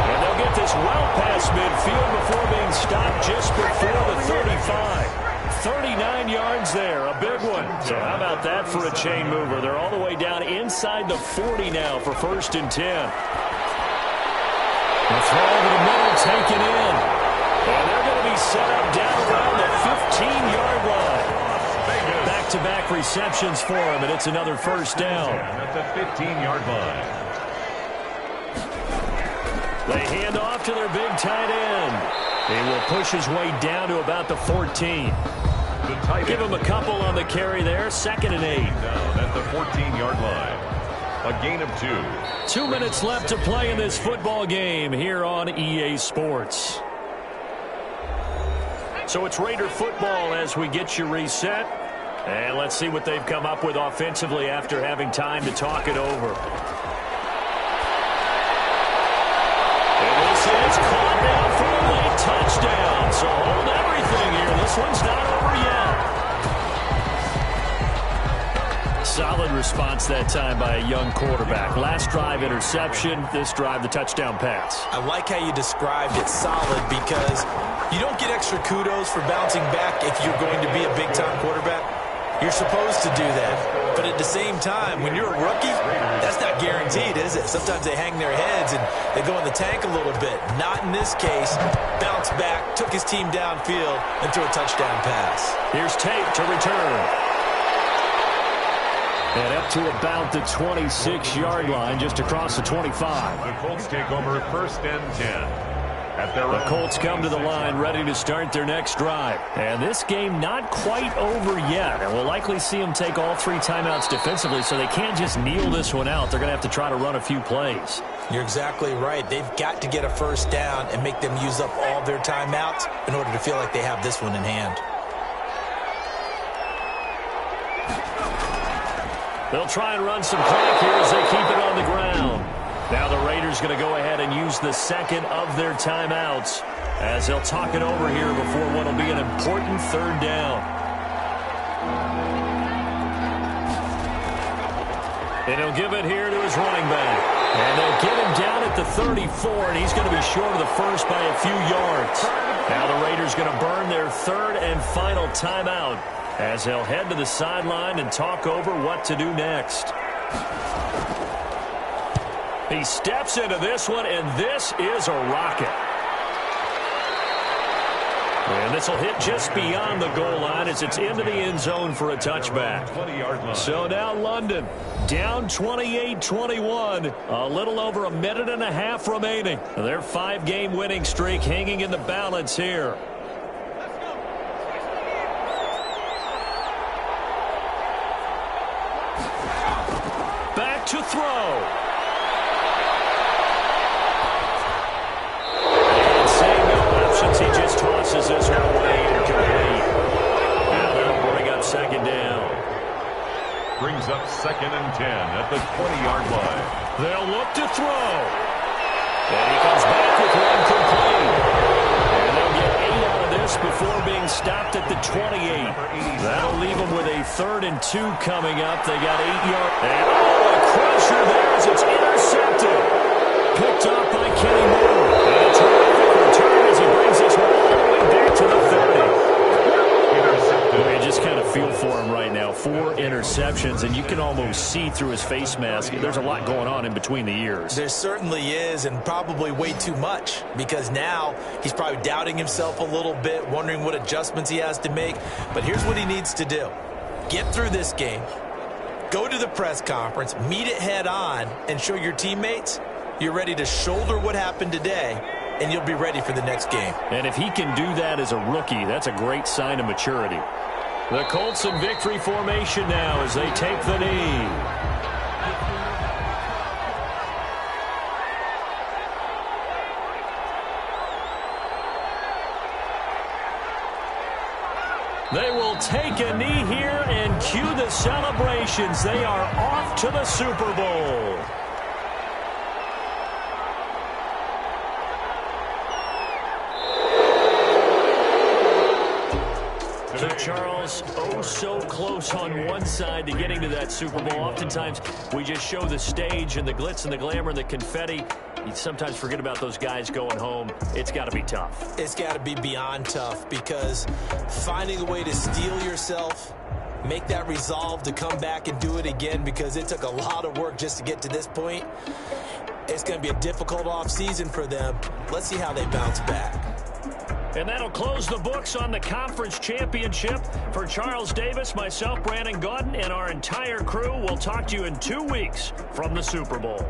And they'll get this well past midfield before being stopped just before the 35. 39 yards there, a big one. So how about that for a chain mover? They're all the way down inside the 40 now for 1st and 10. The throw to the middle taken in. And they're going to be set up down around the 15-yard line. Back-to-back receptions for him, and it's another first down. At the 15-yard line. They hand off to their big tight end. He will push his way down to about the 14. Give him a couple on the carry there. 2nd and 8. Down at the 14-yard line. A gain of 2. 2 minutes left to play in this football game here on EA Sports. So it's Raider football as we get you reset. And let's see what they've come up with offensively after having time to talk it over. And this is caught down for a late touchdown. So hold everything here. This one's not over yet. Solid response that time by a young quarterback. Last drive, interception. This drive, the touchdown pass. I like how you described it solid because you don't get extra kudos for bouncing back if you're going to be a big-time quarterback. You're supposed to do that. But at the same time, when you're a rookie, that's not guaranteed, is it? Sometimes they hang their heads and they go in the tank a little bit. Not in this case. Bounced back, took his team downfield, and threw a touchdown pass. Here's Tate to return. And up to about the 26-yard line, just across the 25. The Colts take over 1st and 10. The Colts come to the line ready to start their next drive. And this game not quite over yet. And we'll likely see them take all 3 timeouts defensively, so they can't just kneel this one out. They're going to have to try to run a few plays. You're exactly right. They've got to get a first down and make them use up all their timeouts in order to feel like they have this one in hand. They'll try and run some clock here as they keep it on the ground. Now the Raiders going to go ahead and use the second of their timeouts as they'll talk it over here before what will be an important 3rd down. And he'll give it here to his running back. And they'll get him down at the 34, and he's going to be short of the first by a few yards. Now the Raiders going to burn their 3rd and final timeout as they'll head to the sideline and talk over what to do next. He steps into this one, and this is a rocket. And this will hit just beyond the goal line as it's into the end zone for a touchback. So now London down 28-21. A little over a minute and a half remaining. Their 5-game winning streak hanging in the balance here. Back to throw. And seeing no options, he just tosses this one away incomplete. Now that'll bring up 2nd down. Brings up 2nd and 10 at the 20-yard line. They'll look to throw. And he comes back with one complete. And they'll get 8 out of this before being stopped at the 28. That'll leave them with a 3rd and 2 coming up. They got 8 yards. And a crusher there as it's intercepted. Picked up by Kenny Moore. And a terrific return as he brings this one all the way back to the 30. You just kind of feel for him right now. 4 interceptions, and you can almost see through his face mask. There's a lot going on in between the ears. There certainly is, and probably way too much, because now he's probably doubting himself a little bit, wondering what adjustments he has to make. But here's what he needs to do. Get through this game. Go to the press conference, meet it head on, and show your teammates you're ready to shoulder what happened today, and you'll be ready for the next game. And if he can do that as a rookie, that's a great sign of maturity. The Colts in victory formation now as they take the knee. They will take a knee here and cue the celebrations. They are off to the Super Bowl. So Charles, oh so close on one side to getting to that Super Bowl. Oftentimes we just show the stage and the glitz and the glamour and the confetti. You sometimes forget about those guys going home. It's got to be tough. It's got to be beyond tough, because finding a way to steel yourself, make that resolve to come back and do it again, because it took a lot of work just to get to this point. It's going to be a difficult offseason for them. Let's see how they bounce back. And that'll close the books on the conference championship. For Charles Davis, myself, Brandon Gaudin, and our entire crew, we'll talk to you in 2 weeks from the Super Bowl.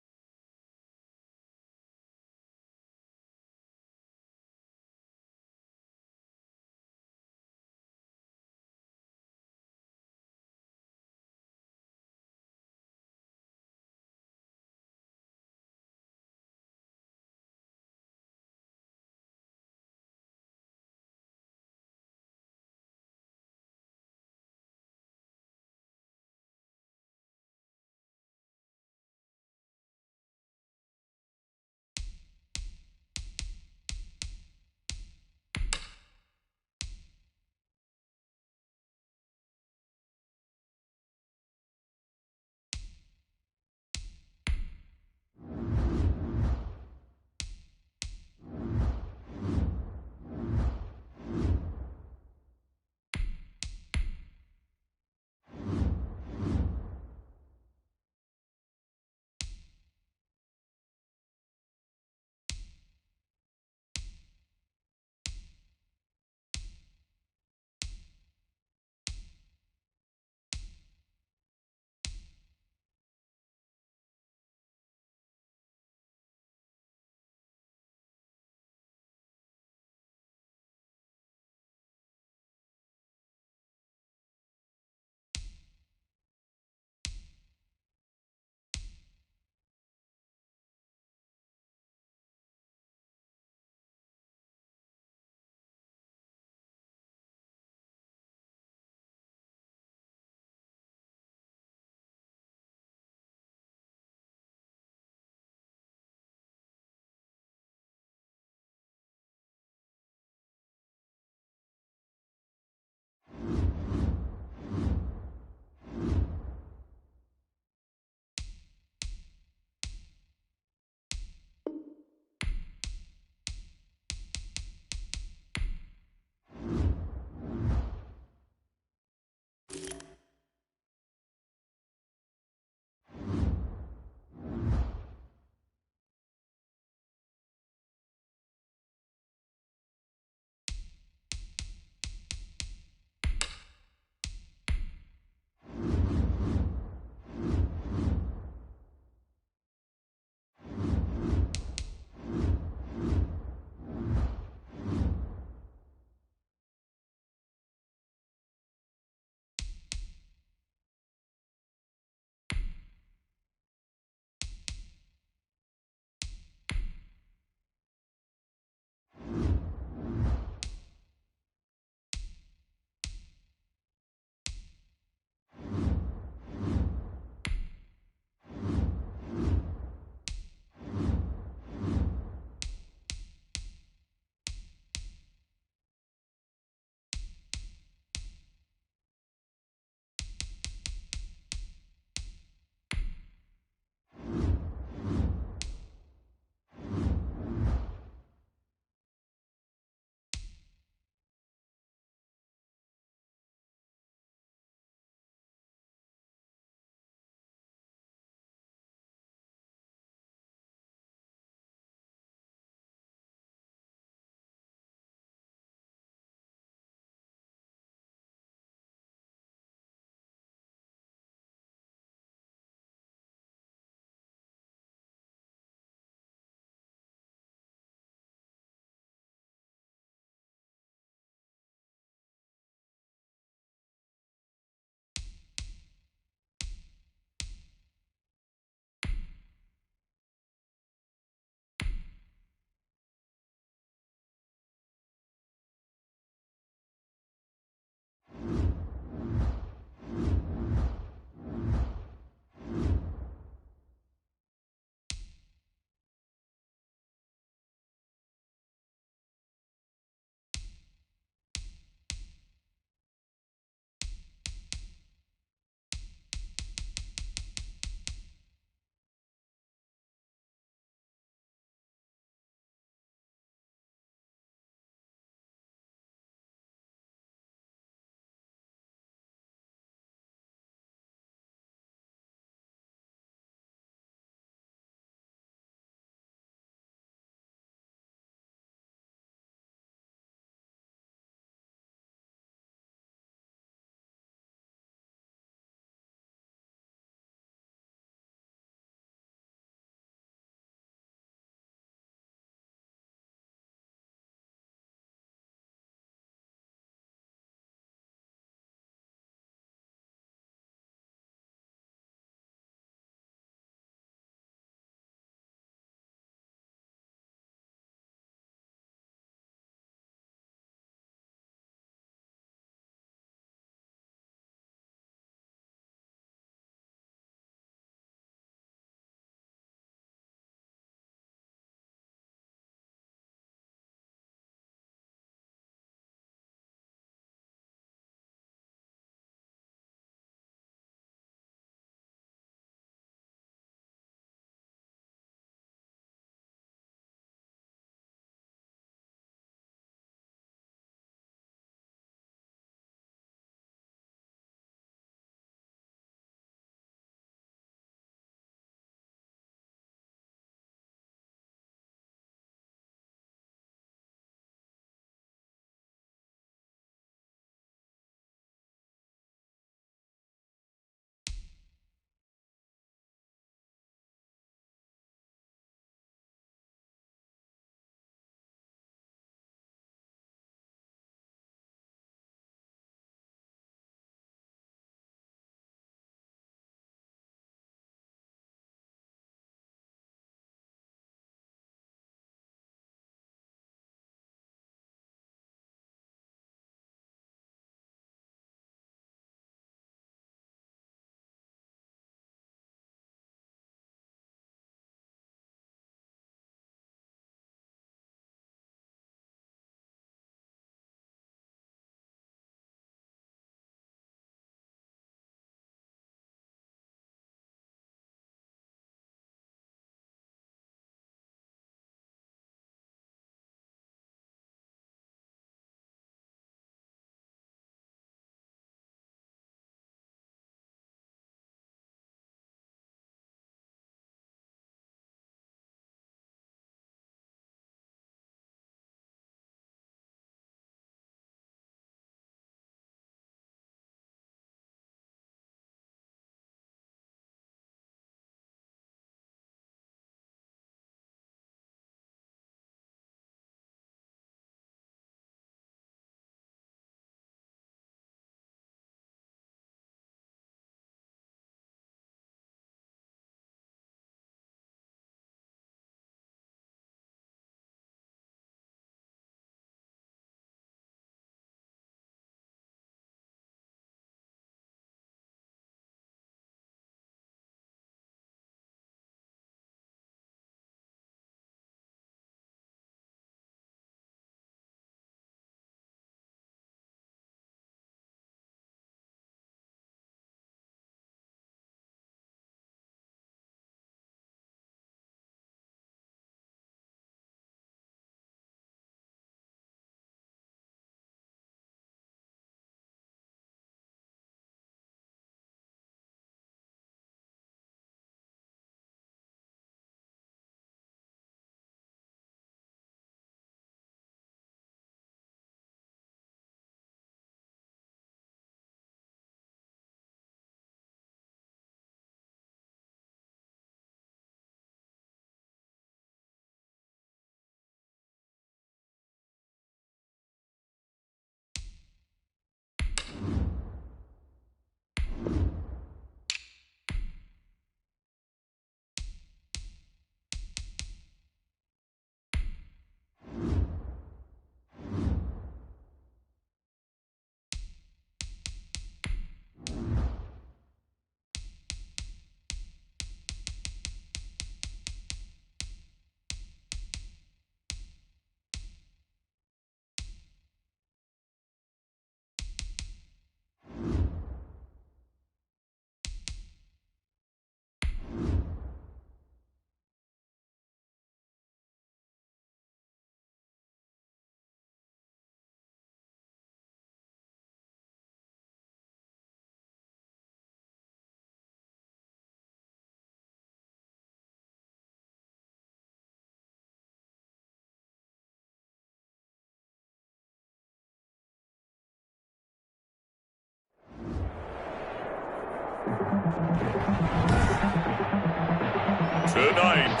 Tonight,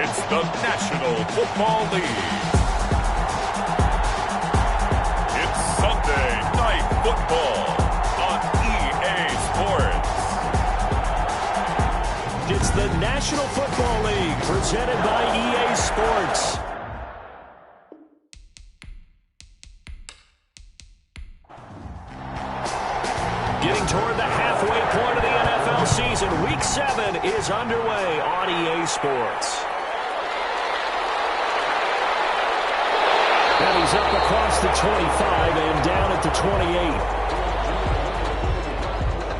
it's the National Football League. It's Sunday Night Football on EA Sports. It's the National Football League presented by EA Sports. Getting toward the halfway point of the NFL season, Week 7 is underway on EA Sports. And he's up across the 25 and down at the 28.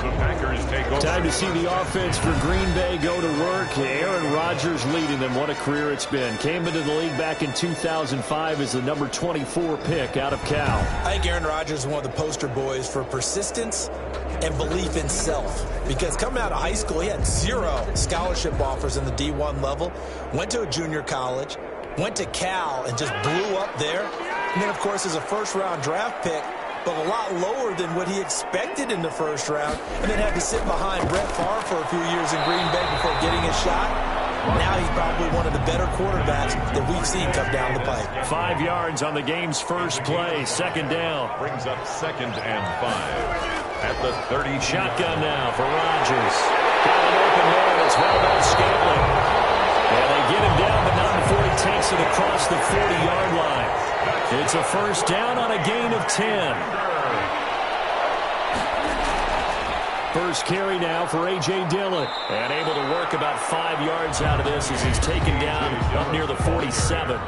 The Packers take over. Time to see the offense for Green Bay go to work. Aaron Rodgers leading them. What a career it's been. Came into the league back in 2005 as the number 24 pick out of Cal. I think Aaron Rodgers is one of the poster boys for persistence and belief in self. Because coming out of high school, he had 0 scholarship offers in the D1 level. Went to a junior college. Went to Cal and just blew up there. And then, of course, as a first-round draft pick, but a lot lower than what he expected in the first round, and then had to sit behind Brett Favre for a few years in Green Bay before getting his shot. Now he's probably one of the better quarterbacks that we've seen come down the pipe. 5 yards on the game's first play, second down. Brings up 2nd and 5 at the 30. Shotgun now for Rodgers. Got an open man, it's Valdez-Scantling. And they get him down, but not before he takes it across the 40-yard line. It's a first down on a gain of 10. First carry now for A.J. Dillon. And able to work about 5 yards out of this as he's taken down up near the 47.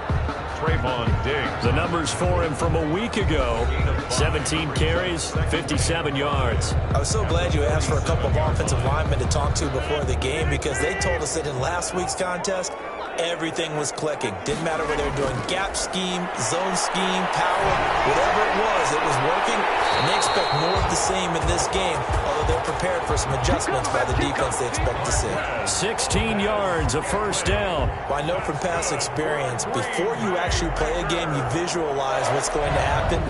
Trayvon Diggs. The numbers for him from a week ago. 17 carries, 57 yards. I was so glad you asked for a couple of offensive linemen to talk to before the game, because they told us that in last week's contest, everything was clicking. Didn't matter whether they were doing gap scheme, zone scheme, power, whatever it was working. And they expect more of the same in this game, although they're prepared for some adjustments by the defense they expect to see. 16 yards, a first down. Well, I know from past experience, before you actually play a game, you visualize what's going to happen.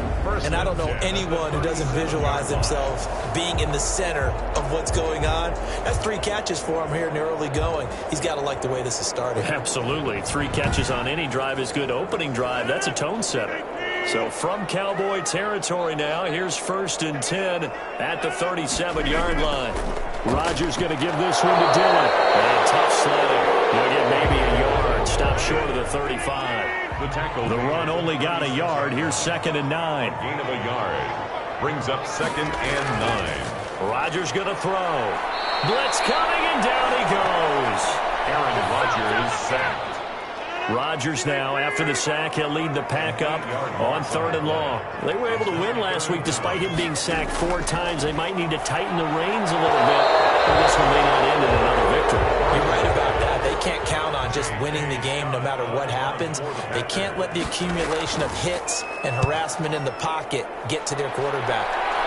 And I don't know anyone who doesn't visualize themselves being in the center of what's going on. That's 3 catches for him here in the early going. He's got to like the way this is starting. Absolutely. 3 catches on any drive is good. Opening drive, that's a tone setter. So from Cowboy territory now, here's 1st and 10 at the 37-yard line. Rodgers going to give this one to Dillon. And tough sledding. He'll get maybe a yard. Stop short of the 35. The tackle. The run only got a yard. Here's 2nd and 9. Gain of a yard. Brings up 2nd and 9. Rodgers going to throw. Blitz coming, and down he goes. Aaron Rodgers sacked. Rodgers now, after the sack, he'll lead the pack up on 3rd and long. They were able to win last week despite him being sacked 4 times. They might need to tighten the reins a little bit, or this one may not end in another victory. You're right about that. They can't count on just winning the game no matter what happens. They can't let the accumulation of hits and harassment in the pocket get to their quarterback.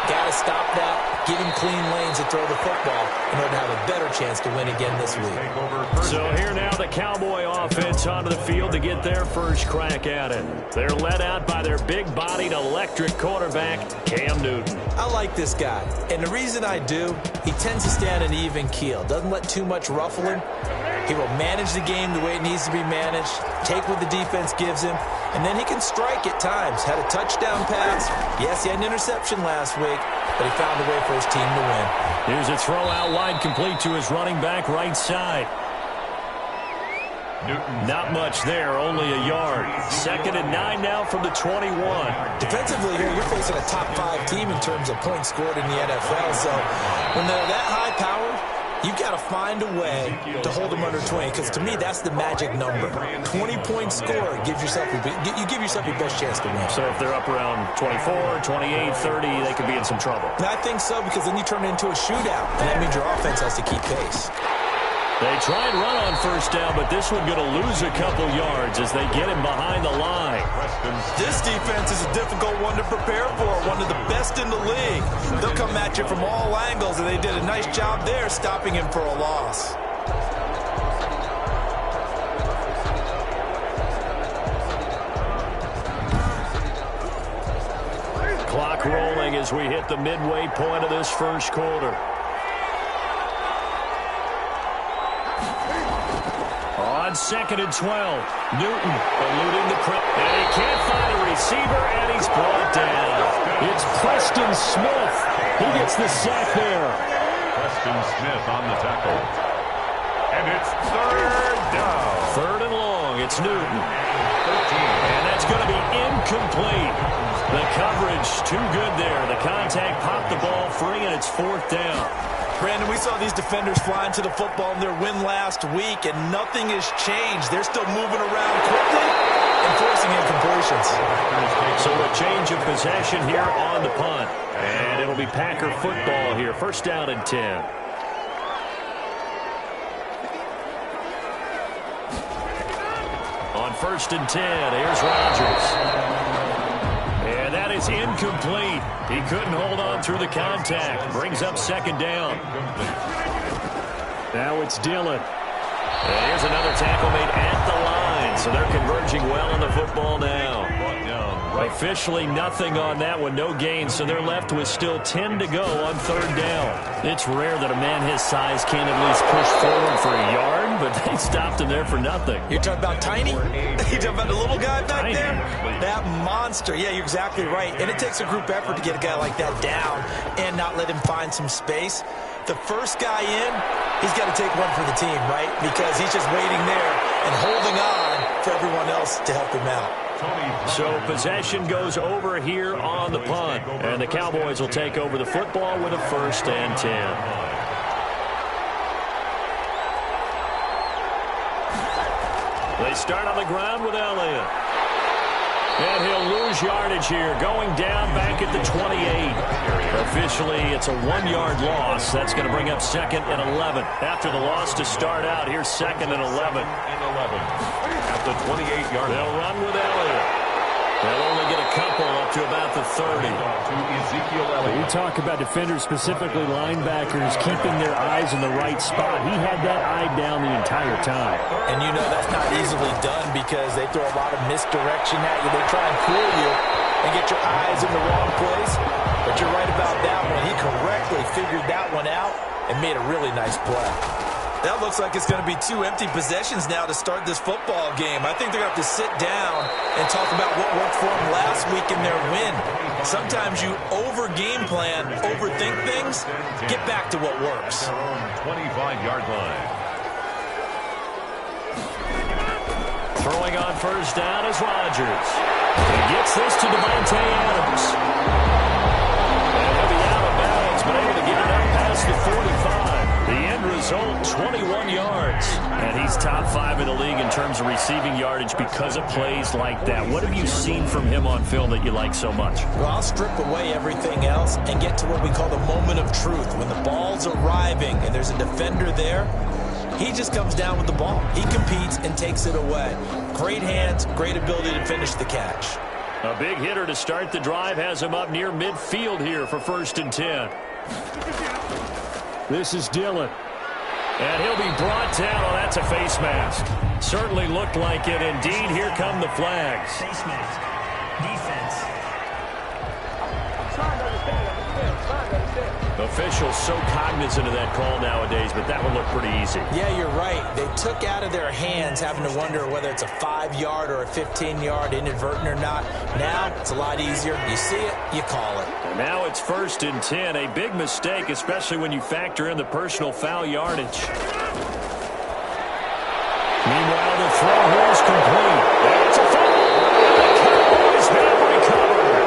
Got to stop that, give him clean lanes to throw the football in order to have a better chance to win again this week. So here now the Cowboy offense onto the field to get their first crack at it. They're led out by their big-bodied electric quarterback, Cam Newton. I like this guy, and the reason I do, he tends to stay on an even keel. Doesn't let too much ruffle him. He will manage the game the way it needs to be managed, take what the defense gives him, and then he can strike at times. Had a touchdown pass. Yes, he had an interception last week, but he found a way for his team to win. Here's a throw out wide, complete to his running back right side. Newton. Not much there, only a yard. 2nd and 9 now from the 21. Defensively here, you're facing a top 5 team in terms of points scored in the NFL. So when they're that high powered, you've got to find a way to hold them under 20, because to me, that's the magic number. 20-point score gives yourself you give yourself your best chance to win. So if they're up around 24, 28, 30, they could be in some trouble. And I think so, because then you turn it into a shootout, and that means your offense has to keep pace. They try and run on first down, but this one going to lose a couple yards as they get him behind the line. This defense is a difficult one to prepare for, one of the best in the league. They'll come at you from all angles, and they did a nice job there stopping him for a loss. Clock rolling as we hit the midway point of this first quarter. On 2nd and 12, Newton eluding the press. And he can't find a receiver, and he's brought down. It's Preston Smith. He gets the sack there. Preston Smith on the tackle. And it's 3rd down. 3rd and long. It's Newton. And that's going to be incomplete. The coverage too good there. The contact popped the ball free, and it's 4th down. Brandon, we saw these defenders flying to the football in their win last week, and nothing has changed. They're still moving around quickly and forcing incompletions. So a change of possession here on the punt. And it'll be Packer football here. 1st down and 10. On 1st and 10, here's Rodgers. And that is incomplete. He couldn't hold on through the contact. Brings up 2nd down. Now it's Dillon. And here's another tackle made at the line. So they're converging well on the football now. Officially nothing on that one. No gain. So they're left with still 10 to go on 3rd down. It's rare that a man his size can't at least push forward for a yard, but they stopped him there for nothing. You're talking about tiny? You're talking about the little guy back Tiny. there? That monster. Yeah, you're exactly right. And it takes a group effort to get a guy like that down and not let him find some space. The first guy in, he's got to take one for the team, right? Because he's just waiting there and holding on for everyone else to help him out. So possession goes over here on the punt. And the Cowboys will take over the football with a 1st and 10. They start on the ground with Elliott. And he'll lose yardage here, going down back at the 28. Officially, it's a 1-yard loss. That's going to bring up 2nd and 11. After the loss to start out, here's 2nd and 11. At the 28-yard line. They'll run with Elliott. They'll only get a couple up to about the 30. We talk about defenders, specifically linebackers, keeping their eyes in the right spot. He had that eye down the entire time. And you know that's not easily done because they throw a lot of misdirection at you. They try and fool you and get your eyes in the wrong place. But you're right about that one. He correctly figured that one out and made a really nice play. That looks like it's going to be 2 empty possessions now to start this football game. I think they're going to have to sit down and talk about what worked for them last week in their win. Sometimes you over-game plan, overthink things. Get back to what works. 25-yard line. Throwing on 1st down is Rodgers. He gets this to Devontae Adams. And he'll be out of bounds, but able to get it up past the 45. The end result, 21 yards. And he's top 5 in the league in terms of receiving yardage because of plays like that. What have you seen from him on film that you like so much? Well, I'll strip away everything else and get to what we call the moment of truth. When the ball's arriving and there's a defender there, he just comes down with the ball. He competes and takes it away. Great hands, great ability to finish the catch. A big hitter to start the drive has him up near midfield here for 1st and 10. This is Dillon. And he'll be brought down. Oh, that's a face mask. Certainly looked like it. Indeed, here come the flags. Face mask. Defense. Officials so cognizant of that call nowadays, but that one looked pretty easy. Yeah, you're right. They took out of their hands having to wonder whether it's a 5-yard or a 15-yard inadvertent or not. Now, it's a lot easier. You see it, you call it. And now it's 1st and 10. A big mistake, especially when you factor in the personal foul yardage. Meanwhile, the throw here is complete. And it's a foul. The Cowboys have recovered.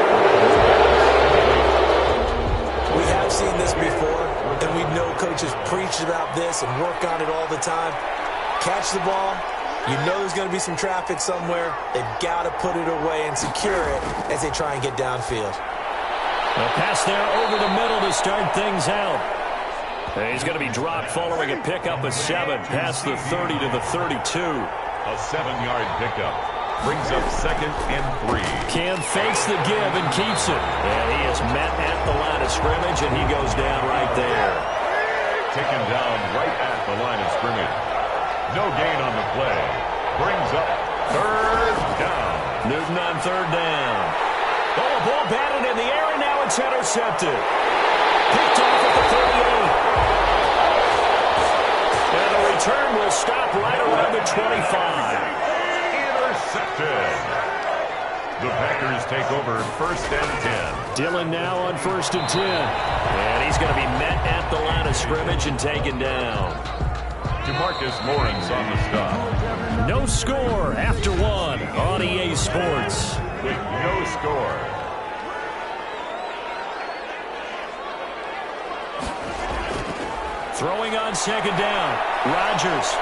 We have seen this before, and we know coaches preach about this and work on it all the time. Catch the ball. You know there's going to be some traffic somewhere. They've got to put it away and secure it as they try and get downfield. A pass there over the middle to start things out. And he's going to be dropped following a pickup of 7 past the 30 to the 32. A 7-yard pickup. Brings up 2nd and 3. Cam fakes the give and keeps it. And he is met at the line of scrimmage, and he goes down right there. Taken down right at the line of scrimmage. No gain on the play. Brings up 3rd down. Newton on 3rd down. Oh, a ball batted in the air, and now it's intercepted. Picked off at the 38. And the return will the 25. Intercepted. The Packers take over 1st and 10. Dillon now on 1st and 10. And he's going to be met at the line of scrimmage and taken down. DeMarcus Lawrence on the stop. No score after one on EA Sports. With no score. Throwing on 2nd down. Rodgers.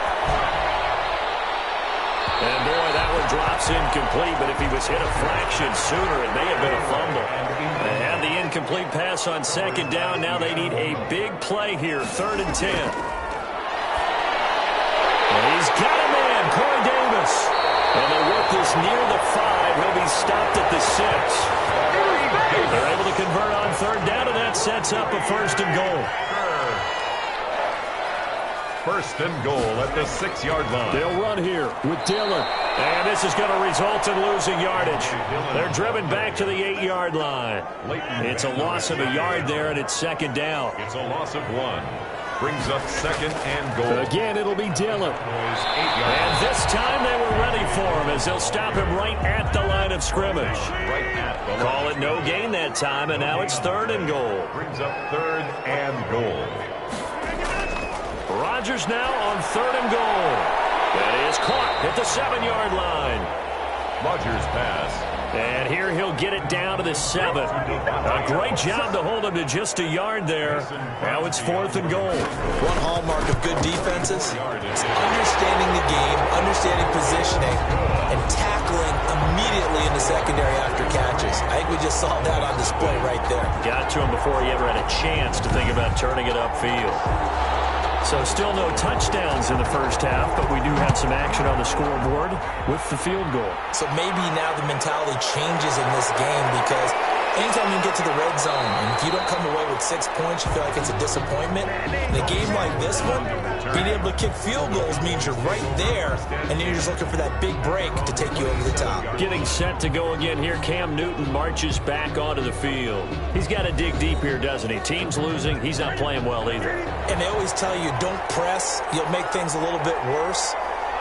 And boy, that one drops incomplete, but if he was hit a fraction sooner, it may have been a fumble. They have the incomplete pass on 2nd down. Now they need a big play here, 3rd and 10. And he's got a man, Corey Davis. And they work this near the 5. He'll be stopped at the 6. They're able to convert on 3rd down, and that sets up a 1st and goal. 1st and goal at the 6-yard line. They'll run here with Dillon. And this is going to result in losing yardage. They're driven back to the 8-yard line. It's a loss of a yard there, and it's 2nd down. It's a loss of 1. Brings up 2nd and goal. Again, it'll be Dillon. And this time they were ready for him as they'll stop him right at the line of scrimmage. Call it no gain that time, and now it's 3rd and goal. Brings up 3rd and goal. Rodgers now on 3rd and goal. That is caught at the 7-yard line. Rodgers pass. And here he'll get it down to the 7. A great job to hold him to just a yard there. Now it's 4th and goal. One hallmark of good defenses is understanding the game, understanding positioning, and tackling immediately in the secondary after catches. I think we just saw that on display right there. Got to him before he ever had a chance to think about turning it upfield. So still no touchdowns in the first half, but we do have some action on the scoreboard with the field goal. So maybe now the mentality changes in this game because anytime you get to the red zone, and if you don't come away with 6 points, you feel like it's a disappointment. In a game like this one, being able to kick field goals means you're right there, and then you're just looking for that big break to take you over the top. Getting set to go again here, Cam Newton marches back onto the field. He's got to dig deep here, doesn't he? Team's losing. He's not playing well either. And they always tell you, don't press. You'll make things a little bit worse.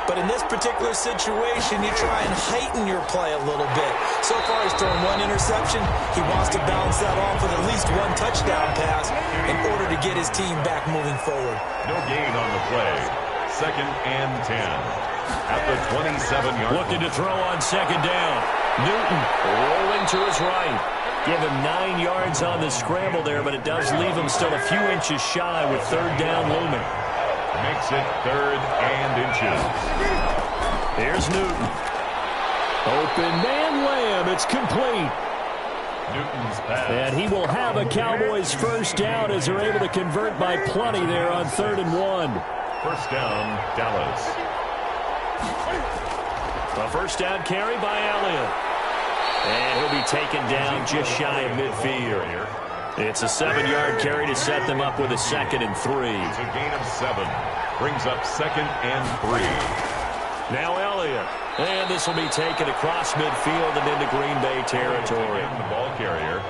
But in this particular situation, you try and heighten your play a little bit. So far, he's thrown 1 interception. He wants to balance that off with at least 1 touchdown pass in order to get his team back moving forward. No gain on the play. 2nd and 10. At the 27-yard line. Looking to throw on 2nd down. Newton rolling to his right. Give him 9 yards on the scramble there, but it does leave him still a few inches shy with 3rd down looming. Makes it 3rd and inches. Here's Newton. Open man Lamb. It's complete. Newton's pass. And he will have a Cowboys 1st down as they're able to convert by plenty there on 3rd and 1. 1st down, Dallas. A 1st down carry by Elliott. And he'll be taken down just shy of midfield. It's a 7-yard carry to set them up with a 2nd and 3. It's a gain of 7. Brings up 2nd and 3. Now Elliott. And this will be taken across midfield and into Green Bay territory. The ball carrier.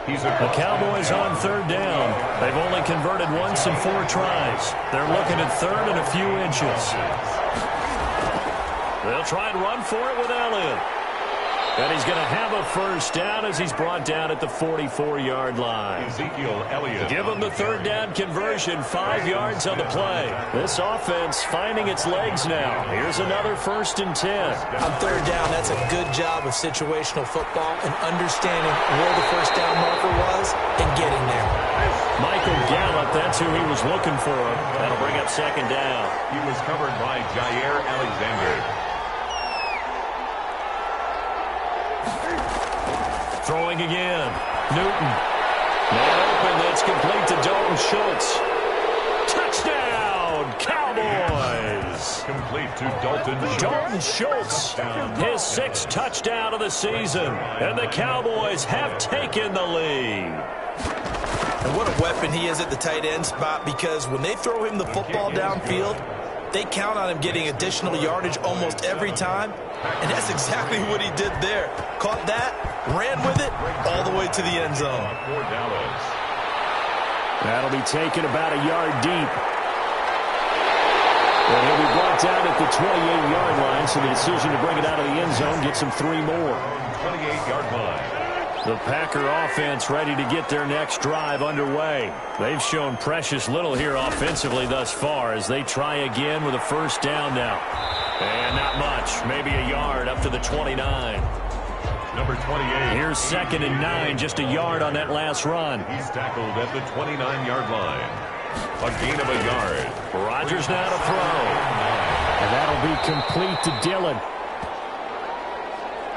The Cowboys on 3rd down. They've only converted once in 4 tries. They're looking at 3rd and a few inches. They'll try and run for it with Elliott. And he's going to have a 1st down as he's brought down at the 44-yard line. Ezekiel Elliott. Give him the 3rd down conversion, 5 yards on the play. This offense finding its legs now. Here's another 1st and 10. On 3rd down, that's a good job of situational football and understanding where the 1st down marker was and getting there. Michael Gallup, that's who he was looking for. That'll bring up 2nd down. He was covered by Jair Alexander. Throwing again. Newton. Man open. That's complete to Dalton Schultz. Touchdown, Cowboys. Complete to Dalton Schultz. Dalton Schultz, his 6th touchdown of the season. And the Cowboys have taken the lead. And what a weapon he is at the tight end spot, because when they throw him the football downfield, they count on him getting additional yardage almost every time. And that's exactly what he did there. Caught that, ran with it, all the way to the end zone. That'll be taken about a yard deep. And he'll be brought down at the 28-yard line, so the decision to bring it out of the end zone gets them 3 more. 28-yard line. The Packer offense ready to get their next drive underway. They've shown precious little here offensively thus far as they try again with a first down now. And not much, maybe a yard up to the 29. Number 28. Here's 2nd and 9, just a yard on that last run. He's tackled at the 29-yard line. A gain of a yard. Rodgers now to throw. And that'll be complete to Dillon.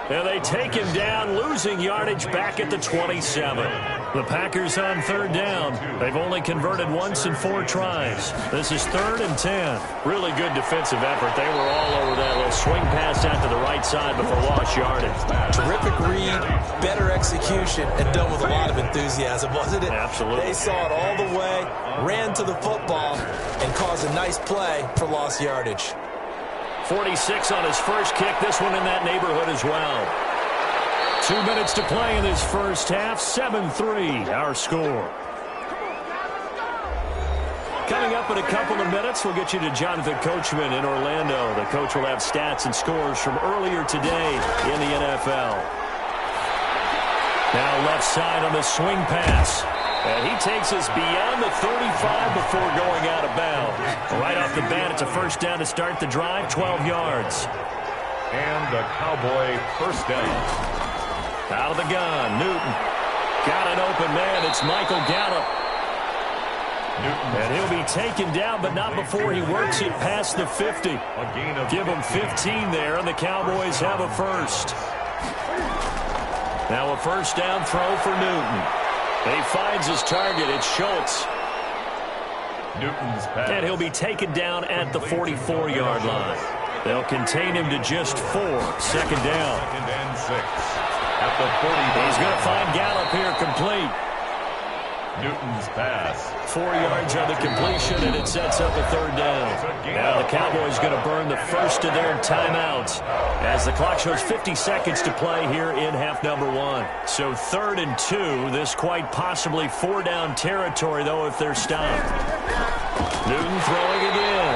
And they take him down, losing yardage back at the 27. The Packers on 3rd down. They've only converted once in 4 tries. This is 3rd and 10. Really good defensive effort. They were all over that little swing pass out to the right side before lost yardage. Terrific read, better execution, and done with a lot of enthusiasm, wasn't it? Absolutely. They saw it all the way, ran to the football, and caused a nice play for lost yardage. 46 on his first kick. This one in that neighborhood as well. 2 minutes to play in this first half. 7-3 our score. Coming up in a couple of minutes, we'll get you to Jonathan Coachman in Orlando. The coach will have stats and scores from earlier today in the NFL. Now left side on the swing pass. And he takes us beyond the 35 before going out of bounds. Right off the bat, it's a first down to start the drive, 12 yards. And a Cowboy first down. Out of the gun, Newton. Got an open man, it's Michael Gallup. And he'll be taken down, but not before he works it past the 50. Give him 15 there, and the Cowboys have a first. Now a first down throw for Newton. And he finds his target. It's Schultz. Newton's pass. And he'll be taken down at the 44-yard line. They'll contain him to just 4. Second down. 2nd and 6. At the 40. He's going to find Gallup here complete. Newton's pass. 4 yards on the completion, and it sets up a 3rd down. Now the Cowboys going to burn the first of their timeouts as the clock shows 50 seconds to play here in half number 1. So 3rd and 2. This quite possibly 4-down territory, though, if they're stopped. Newton throwing again.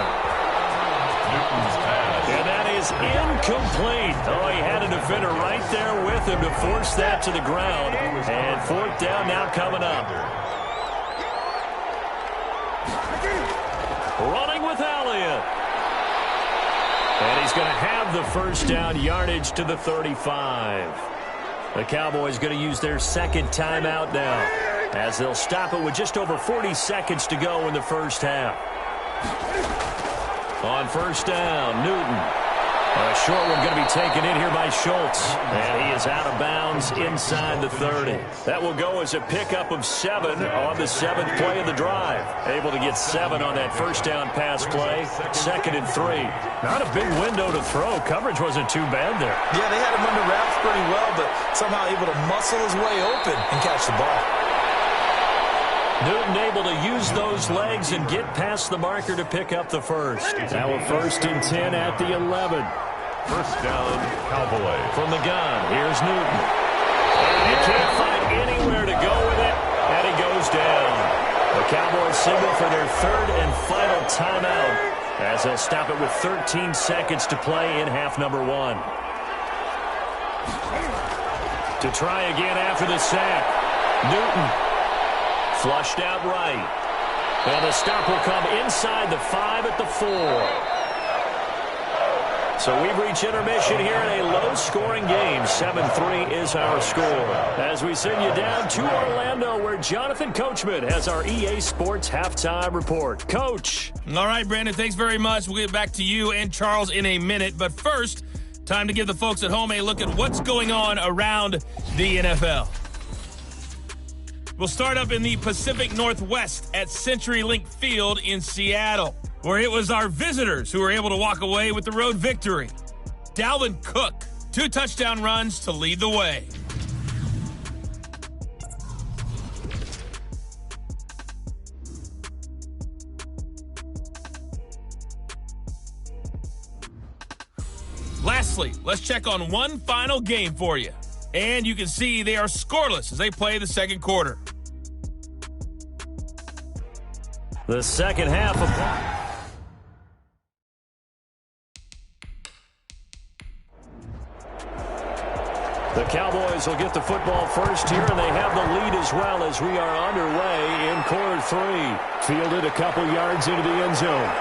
Newton's pass. And that is incomplete. Oh, he had a defender right there with him to force that to the ground. And 4th down now coming up. Running with Elliott. And he's going to have the first down, yardage to the 35. The Cowboys going to use their 2nd timeout now as they'll stop it with just over 40 seconds to go in the first half. On first down, Newton. A short one going to be taken in here by Schultz. And he is out of bounds inside the 30. That will go as a pickup of 7 on the 7th play of the drive. Able to get 7 on that first down pass play. 2nd and 3. Not a big window to throw. Coverage wasn't too bad there. Yeah, they had him under wraps pretty well, but somehow able to muscle his way open and catch the ball. Newton able to use those legs and get past the marker to pick up the first. Now a 1st and 10 at the 11. First down, Cowboy. From the gun, here's Newton. And he can't find anywhere to go with it, and he goes down. The Cowboys signal for their 3rd and final timeout as they'll stop it with 13 seconds to play in half number 1. To try again after the sack, Newton. Flushed out right. And the stop will come inside the 5 at the 4. So we've reached intermission here in a low-scoring game. 7-3 is our score. As we send you down to Orlando, where Jonathan Coachman has our EA Sports Halftime Report. Coach. All right, Brandon, thanks very much. We'll get back to you and Charles in a minute. But first, time to give the folks at home a look at what's going on around the NFL. We'll start up in the Pacific Northwest at CenturyLink Field in Seattle, where it was our visitors who were able to walk away with the road victory. Dalvin Cook, 2 touchdown runs to lead the way. Lastly, let's check on one final game for you. And you can see they are scoreless as they play the second quarter. The second half of Cowboys will get the football first here, and they have the lead as well as we are underway in quarter 3. Fielded a couple yards into the end zone.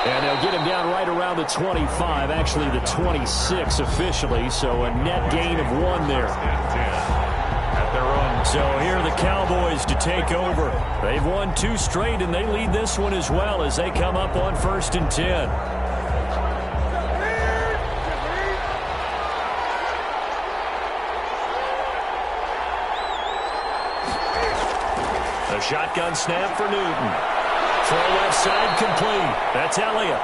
And they'll get him down right around the 25, actually the 26 officially, so a net gain of 1 there. At their own. So here are the Cowboys to take over. They've won 2 straight, and they lead this one as well as they come up on 1st and 10. A shotgun snap for Newton. Throw left side complete. That's Elliott.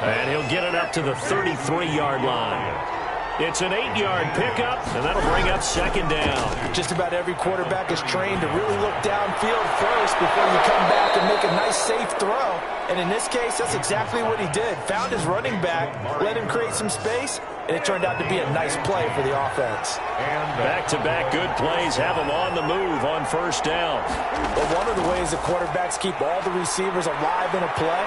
And he'll get it up to the 33-yard line. It's an 8-yard pickup, and that'll bring up 2nd down. Just about every quarterback is trained to really look downfield first before you come back and make a nice, safe throw. And in this case, that's exactly what he did. Found his running back, let him create some space, and it turned out to be a nice play for the offense. And back-to-back good plays have them on the move on 1st down. But one of the ways the quarterbacks keep all the receivers alive in a play,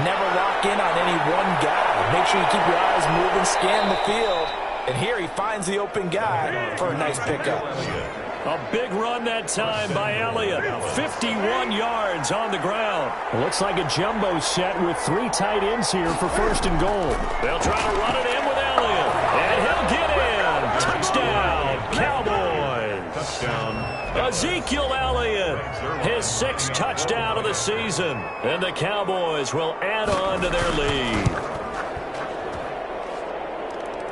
never lock in on any one guy. Make sure you keep your eyes moving, scan the field. And here he finds the open guy for a nice pickup. A big run that time by Elliott. 51 yards on the ground. It looks like a jumbo set with 3 tight ends here for 1st and goal. They'll try to run it in with Elliott. And he'll get in. Touchdown, Cowboys. touchdown. Ezekiel Elliott, his 6th touchdown of the season. And the Cowboys will add on to their lead.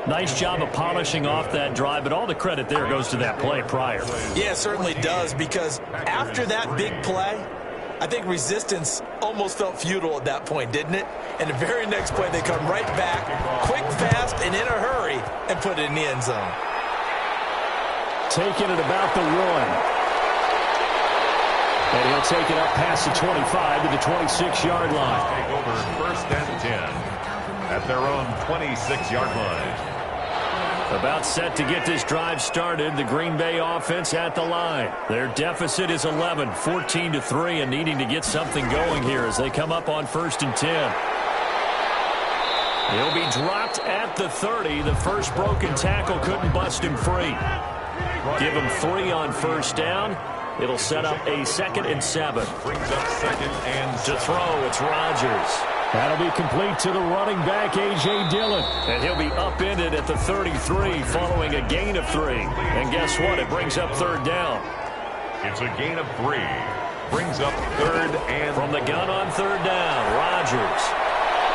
Nice job of polishing off that drive, but all the credit there goes to that play prior. Yeah, it certainly does, because after that big play, I think resistance almost felt futile at that point, didn't it? And the very next play, they come right back, quick, fast, and in a hurry, and put it in the end zone. Taking it about the 1. And he'll take it up past the 25 to the 26-yard line. Take over 1st and 10 at their own 26-yard line. About set to get this drive started. The Green Bay offense at the line. Their deficit is 11, 14-3, and needing to get something going here as they come up on 1st and 10. He'll be dropped at the 30. The first broken tackle couldn't bust him free. Give him 3 on 1st down. It'll set up a 2nd and 7. Brings up 2nd and to throw, it's Rodgers. That'll be complete to the running back, A.J. Dillon. And he'll be upended at the 33 following a gain of 3. And guess what? It brings up 3rd down. It's a gain of 3. Brings up 3rd and from the gun on 3rd down, Rodgers.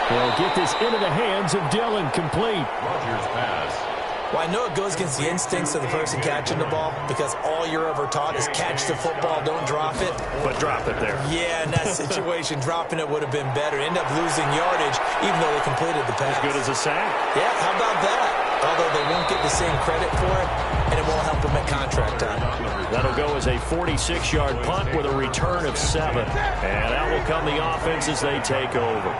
They'll get this into the hands of Dillon, complete. Rodgers pass. Well, I know it goes against the instincts of the person catching the ball, because all you're ever taught is catch the football, don't drop it. But drop it there. Yeah, in that situation, dropping it would have been better. End up losing yardage, even though they completed the pass. As good as a sack? Yeah, how about that? Although they won't get the same credit for it, and it won't help them at contract time. That'll go as a 46-yard punt with a return of 7. And out will come the offense as they take over.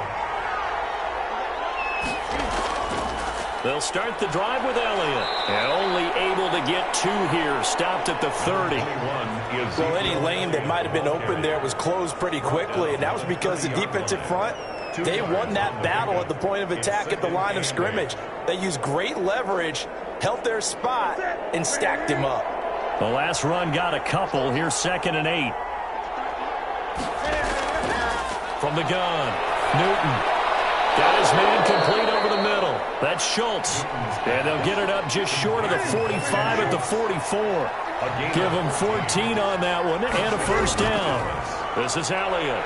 They'll start the drive with Elliott. And only able to get 2 here. Stopped at the 30. Well, any lane that might have been open there was closed pretty quickly, and that was because the defensive front, they won that battle at the point of attack at the line of scrimmage. They used great leverage, held their spot, and stacked him up. The last run got a couple. Here's 2nd and 8. From the gun, Newton. Got his man complete over the middle. That's Schultz. And they'll get it up just short of the 45 at the 44. Give him 14 on that one and a 1st down. This is Elliott.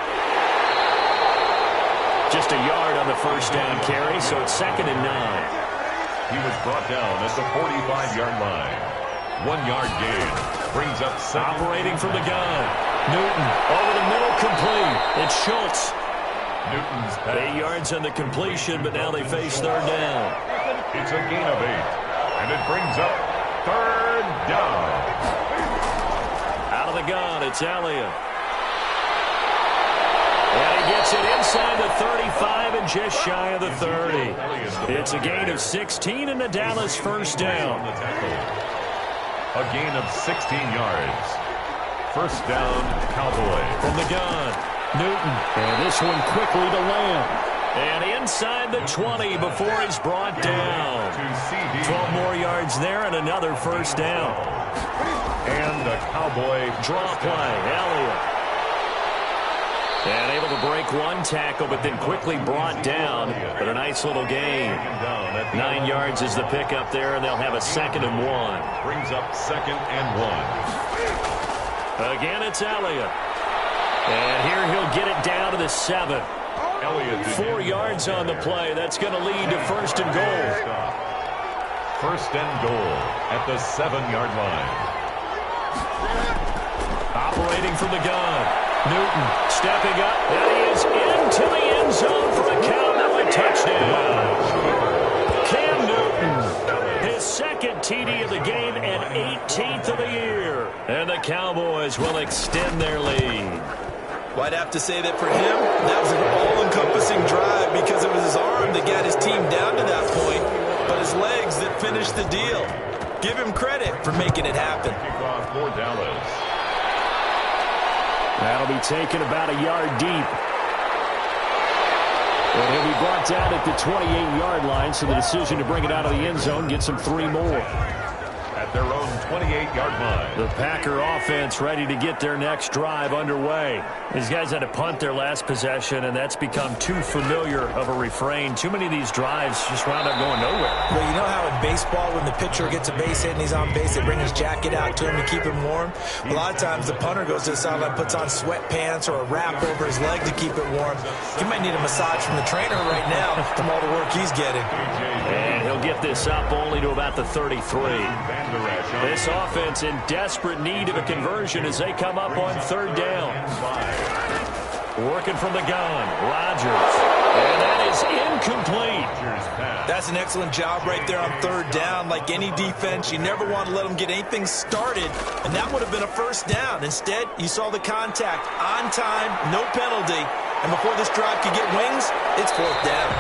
Just a yard on the 1st down carry, so it's 2nd and 9. He was brought down at the 45-yard line. 1-yard gain. Brings up 2nd. Operating from the gun. Newton over the middle, complete. It's Schultz. Newton's pass. 8 yards on the completion, but now they face 3rd down. It's a gain of 8, and it brings up 3rd down. Out of the gun, it's Elliott. And he gets it inside the 35 and just shy of the 30. It's a gain of 16 and the Dallas 1st down. A gain of 16 yards. 1st down, Cowboys. From the gun. Newton, and this one quickly to Lamb. And inside the 20 before he's brought down. 12 more yards there and another first down. And the Cowboy draw play. Elliott. And able to break one tackle, but then quickly brought down. But a nice little gain. 9 yards is the pickup there, and they'll have a 2nd and 1. Brings up 2nd and 1. Again, it's Elliott. And here he'll get it down to the 7. 4 yards on the play. That's going to lead to 1st and goal. 1st and goal at the 7-yard line. Operating from the gun. Newton stepping up. And he is into the end zone for a Cowboy touchdown. Cam Newton, his 2nd TD of the game and 18th of the year. And the Cowboys will extend their lead. Well, I'd have to say that for him, that was an all-encompassing drive because it was his arm that got his team down to that point, but his legs that finished the deal. Give him credit for making it happen. Kickoff for Dallas. That'll be taken about a yard deep. And he'll be brought down at the 28-yard line, so the decision to bring it out of the end zone gets him 3 more. At their own 28-yard line. The Packer offense ready to get their next drive underway. These guys had to punt their last possession, and that's become too familiar of a refrain. Too many of these drives just wound up going nowhere. Well, you know how in baseball, when the pitcher gets a base hit and he's on base, they bring his jacket out to him to keep him warm? A lot of times the punter goes to the sideline, puts on sweatpants or a wrap over his leg to keep it warm. He might need a massage from the trainer right now from all the work he's getting. And he'll get this up only to about the 33. This offense in desperate need of a conversion as they come up on 3rd down. Working from the gun, Rodgers. And that is incomplete. That's an excellent job right there on 3rd down. Like any defense, you never want to let them get anything started, and that would have been a 1st down. Instead, you saw the contact on time, no penalty, and before this drive could get wings, it's 4th down.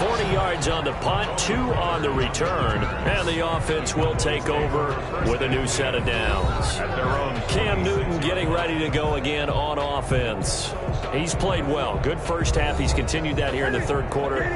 40 yards on the punt, 2 on the return, and the offense will take over with a new set of downs. At their own Cam Newton getting ready to go again on offense. He's played well. Good first half. He's continued that here in the 3rd quarter.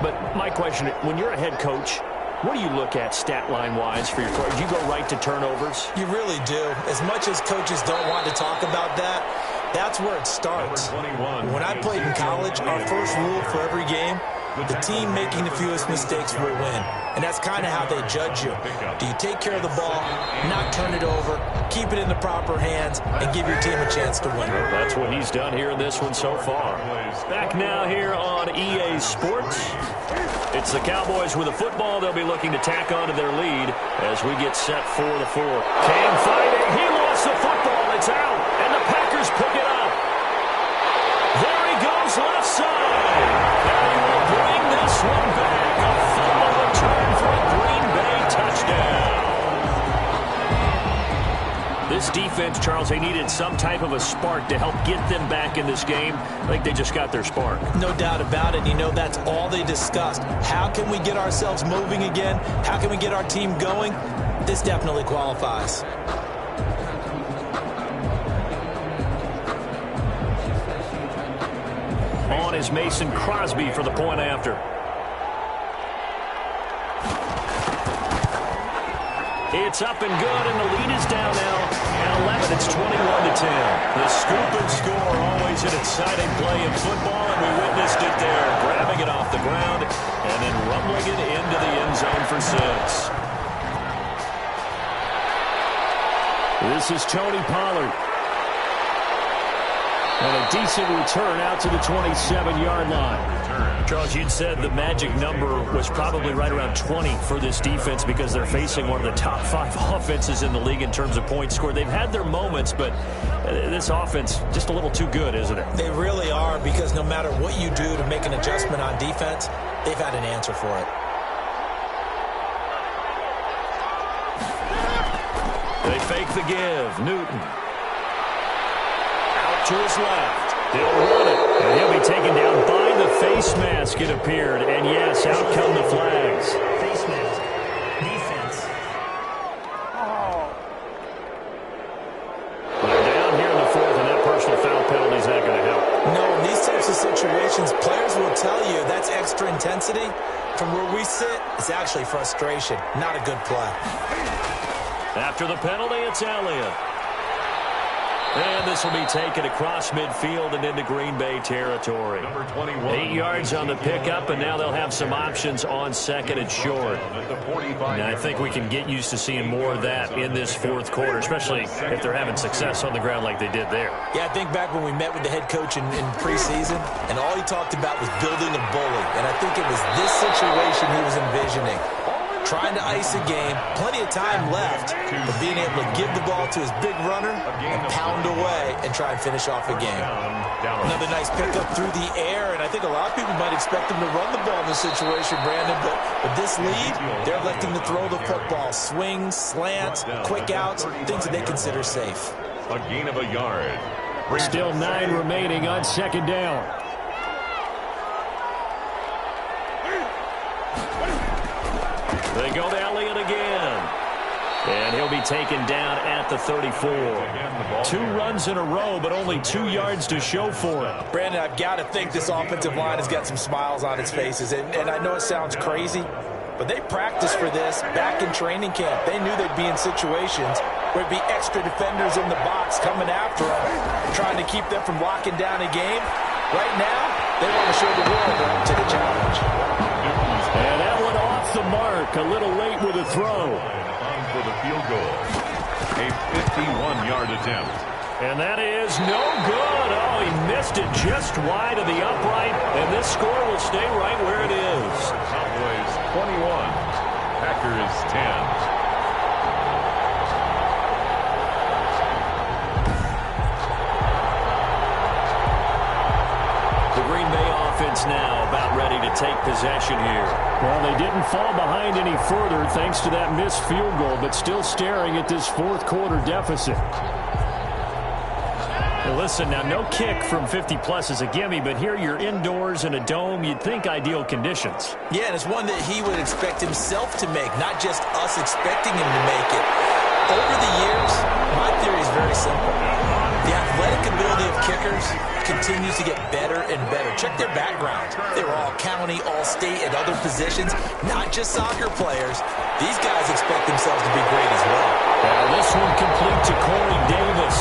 But my question, when you're a head coach, what do you look at stat line-wise for your coach? Do you go right to turnovers? You really do. As much as coaches don't want to talk about that, that's where it starts. When I played in college, our first rule for every game, the team making the fewest mistakes will win. And that's kind of how they judge you. Do you take care of the ball, not turn it over, keep it in the proper hands, and give your team a chance to win? That's what he's done here in this one so far. Back now here on EA Sports. It's the Cowboys with the football. They'll be looking to tack onto their lead as we get set for the 4th. Cam fighting. He lost the football. It's out. And the Packers pick it up. There he goes left side. And he will bring this one back. A fumble return for a Green Bay touchdown. This defense, Charles, they needed some type of a spark to help get them back in this game. I think they just got their spark. No doubt about it. You know, that's all they discussed. How can we get ourselves moving again? How can we get our team going? This definitely qualifies. On is Mason Crosby for the point after. It's up and good, and the lead is down now at 11. It's 21-10. The scoop and score, always an exciting play in football, and we witnessed it there, grabbing it off the ground and then rumbling it into the end zone for 6. This is Tony Pollard. And a decent return out to the 27-yard line. Charles, you'd said the magic number was probably right around 20 for this defense because they're facing one of the top 5 offenses in the league in terms of points scored. They've had their moments, but this offense just a little too good, isn't it? They really are, because no matter what you do to make an adjustment on defense, they've had an answer for it. They fake the give. Newton. To his left. He'll run it. And he'll be taken down by the face mask, it appeared. And yes, out come the flags. Face mask. Defense. They're down here in the 4th, and that personal foul penalty is not going to help. No, in these types of situations, players will tell you that's extra intensity. From where we sit, it's actually frustration, not a good play. After the penalty, it's Elliott. And this will be taken across midfield and into Green Bay territory. Number 21. 8 yards on the pickup, and now they'll have some options on second and short. And I think we can get used to seeing more of that in this fourth quarter, especially if they're having success on the ground like they did there. Yeah, I think back when we met with the head coach in preseason, and all he talked about was building a bully. And I think it was this situation he was envisioning. Trying to ice a game, plenty of time left, but being able to give the ball to his big runner and pound away and try and finish off a game. Another nice pickup through the air, and I think a lot of people might expect him to run the ball in this situation, Brandon, but with this lead, they're electing to throw the football. Swings, slants, quick outs, things that they consider safe. A gain of a yard. Still 9 remaining on second down. They go to Elliott again. And he'll be taken down at the 34. 2 runs in a row, but only 2 yards to show for it. Brandon, I've got to think this offensive line has got some smiles on its faces. And I know it sounds crazy, but they practiced for this back in training camp. They knew they'd be in situations where it'd be extra defenders in the box coming after them, trying to keep them from locking down a game. Right now, they want to show the world they're up to the challenge. And that one off the mark. A little late with a throw. For the field goal. A 51-yard attempt. And that is no good. Oh, he missed it just wide of the upright, and this score will stay right where it is. Cowboys 21, Packers 10. Now about ready to take possession here. Well, they didn't fall behind any further thanks to that missed field goal, but still staring at this fourth quarter deficit. Well, listen, now no kick from 50-plus is a gimme, but here you're indoors in a dome. You'd think ideal conditions. Yeah, and it's one that he would expect himself to make, not just us expecting him to make it. Over the years, my theory is very simple. The athletic ability of kickers continues to get better and better. Check their background. They were all county, all state, and other positions, not just soccer players. These guys expect themselves to be great as well. Now this one complete to Corey Davis.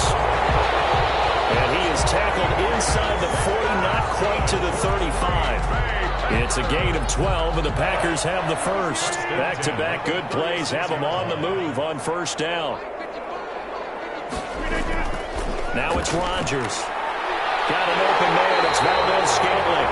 And he is tackled inside the 40, not quite to the 35. It's a gain of 12, and the Packers have the first. Back-to-back good plays have them on the move on first down. Now it's Rodgers. Got an open man. It's Valdez-Scantling.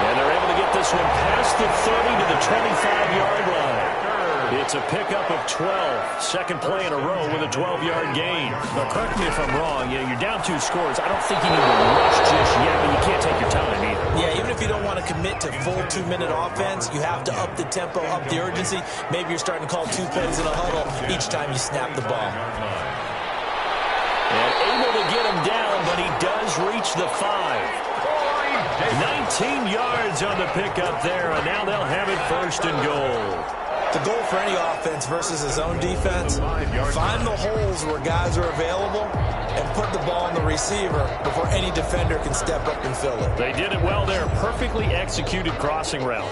And they're able to get this one past the 30 to the 25-yard line. It's a pickup of 12. Second play in a row with a 12-yard gain. Now, correct me if I'm wrong. You're down 2 scores. I don't think you need to rush just yet, but you can't take your time either. Yeah, even if you don't want to commit to full 2-minute offense, you have to up the tempo, up the urgency. Maybe you're starting to call 2 plays in a huddle each time you snap the ball. And able to get him down, but he does reach the 5. 19 yards on the pickup there, and now they'll have it first and goal. The goal for any offense versus his own defense, find the holes where guys are available and put the ball on the receiver before any defender can step up and fill it. They did it well there. Perfectly executed crossing route.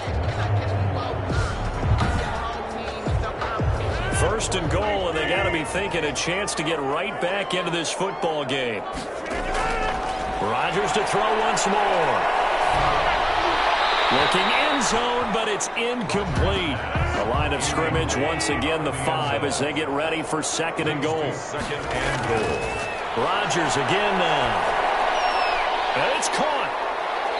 First and goal, and they got to be thinking a chance to get right back into this football game. Rodgers to throw once more. Looking end zone, but it's incomplete. The line of scrimmage, once again, the 5 as they get ready for second and goal. Second and goal. Rodgers again now. And it's caught.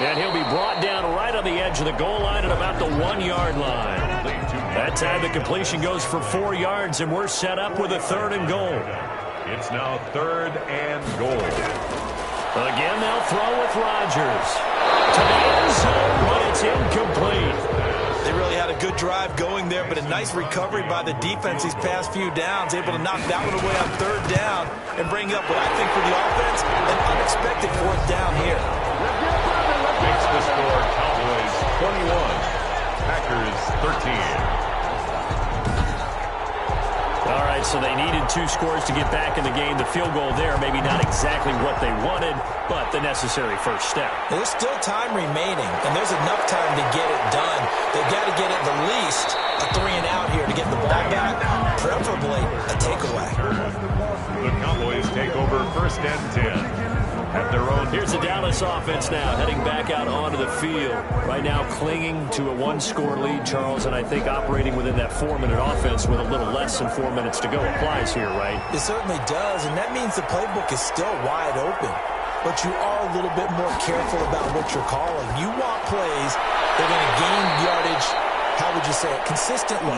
And he'll be brought down right on the edge of the goal line at about the 1-yard line. That time the completion goes for 4 yards, and we're set up with a third and goal. It's now third and goal. Again, they'll throw with Rodgers. To the end zone, but it's incomplete. They really had a good drive going there, but a nice recovery by the defense these past few downs, able to knock that one away on third down and bring up what I think for the offense, an unexpected fourth down here. Makes the score Cowboys 21, Packers 13. All right, so they needed 2 scores to get back in the game. The field goal there, maybe not exactly what they wanted, but the necessary first step. There's still time remaining, and there's enough time to get it done. They've got to get at the least a 3-and-out here to get the ball back, preferably a takeaway. The Cowboys take over 1st and 10. At their own. Here's the Dallas offense now, heading back out onto the field. Right now clinging to a 1-score lead, Charles, and I think operating within that 4-minute offense with a little less than 4 minutes to go applies here, right? It certainly does, and that means the playbook is still wide open. But you are a little bit more careful about what you're calling. You want plays that are going to gain yardage, how would you say it, consistently,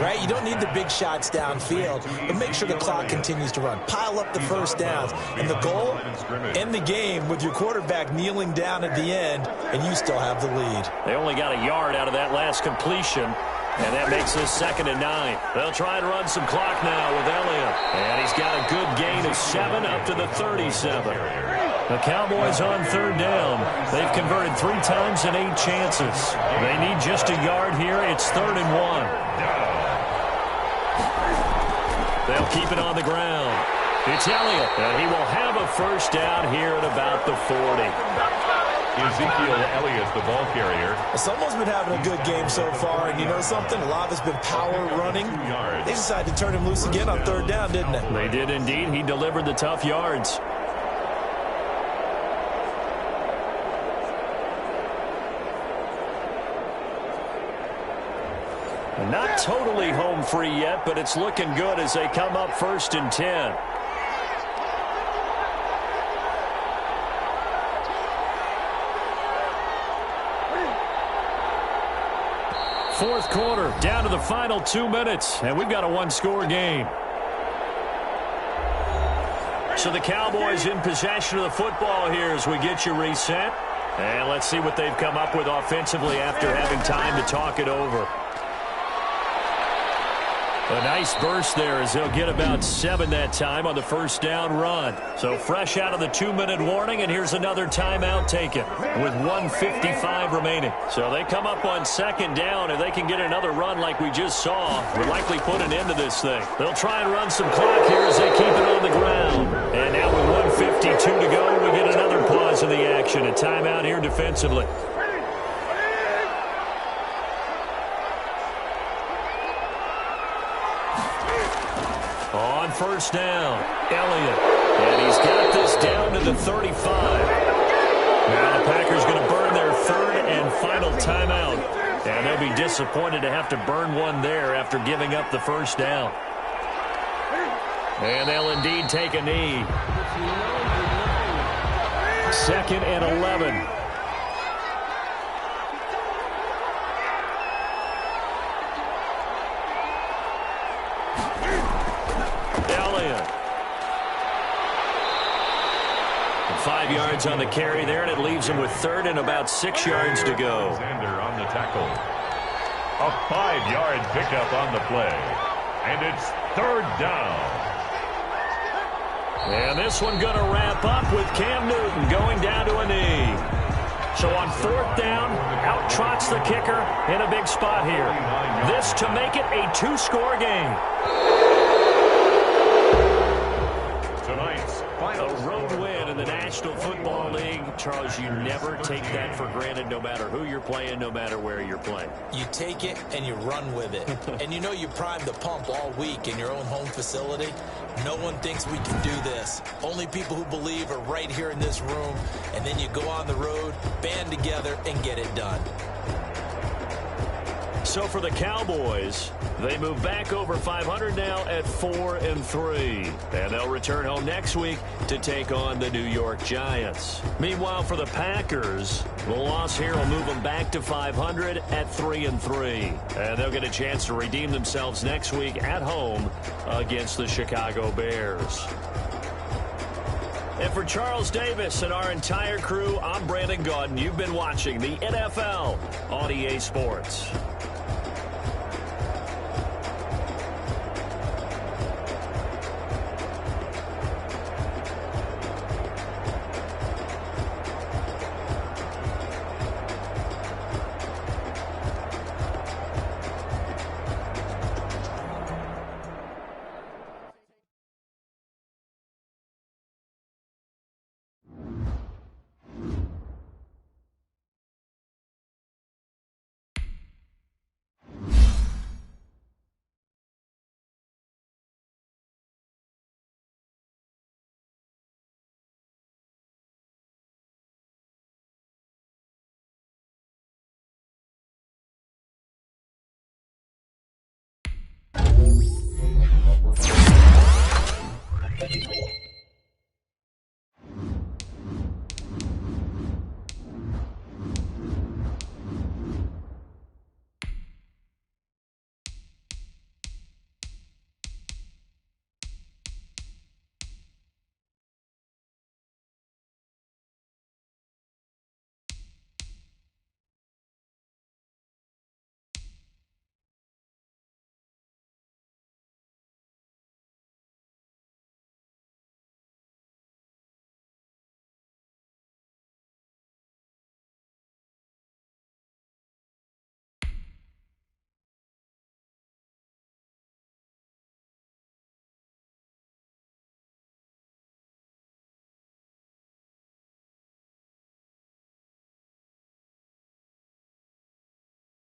right? You don't need the big shots downfield, but make sure the clock continues to run. Pile up the first downs. And the goal, end the game with your quarterback kneeling down at the end, and you still have the lead. They only got a yard out of that last completion, and that makes this 2nd and 9. They'll try and run some clock now with Elliott. And he's got a good gain of 7 up to the 37. The Cowboys on 3rd down. They've converted 3 times in 8 chances. They need just a yard here. It's 3rd and 1. They'll keep it on the ground. It's Elliott, and he will have a first down here at about the 40. Ezekiel Elliott, the ball carrier. Someone's been having a good game so far, and you know something? A lot of it's been power running. They decided to turn him loose again on 3rd down, didn't they? They did indeed. He delivered the tough yards. Not totally home free yet, but it's looking good as they come up 1st and 10. Fourth quarter, down to the final 2 minutes, and we've got a 1-score game. So the Cowboys in possession of the football here as we get you reset. And let's see what they've come up with offensively after having time to talk it over. A nice burst there as they'll get about 7 that time on the first down run. So fresh out of the 2-minute warning, and here's another timeout taken with 1:55 remaining. So they come up on 2nd down. If they can get another run like we just saw, would likely put an end to this thing. They'll try and run some clock here as they keep it on the ground. And now with 1:52 to go, we get another pause in the action. A timeout here defensively. On first down, Elliott. And he's got this down to the 35. Now the Packers going to burn their 3rd and final timeout. And they'll be disappointed to have to burn one there after giving up the first down. And they'll indeed take a knee. 2nd and 11. Elliott. 5 yards on the carry there, and it leaves him with 3rd and about 6 yards to go. Alexander on the tackle. A 5-yard pickup on the play. And it's 3rd down. And this one going to wrap up with Cam Newton going down to a knee. So on 4th down, out trots the kicker in a big spot here. This to make it a 2-score game. Tonight's final road win in the National Football League. Charles, you never take that for granted no matter who you're playing, no matter where you're playing. You take it and you run with it. And you know you primed the pump all week in your own home facility. No one thinks we can do this. Only people who believe are right here in this room. And then you go on the road, band together, and get it done. So for the Cowboys, they move back over 500 now at 4-3. And they'll return home next week to take on the New York Giants. Meanwhile, for the Packers, the loss here will move them back to 500 at 3-3. And they'll get a chance to redeem themselves next week at home against the Chicago Bears. And for Charles Davis and our entire crew, I'm Brandon Gaudin. You've been watching the NFL on EA Sports.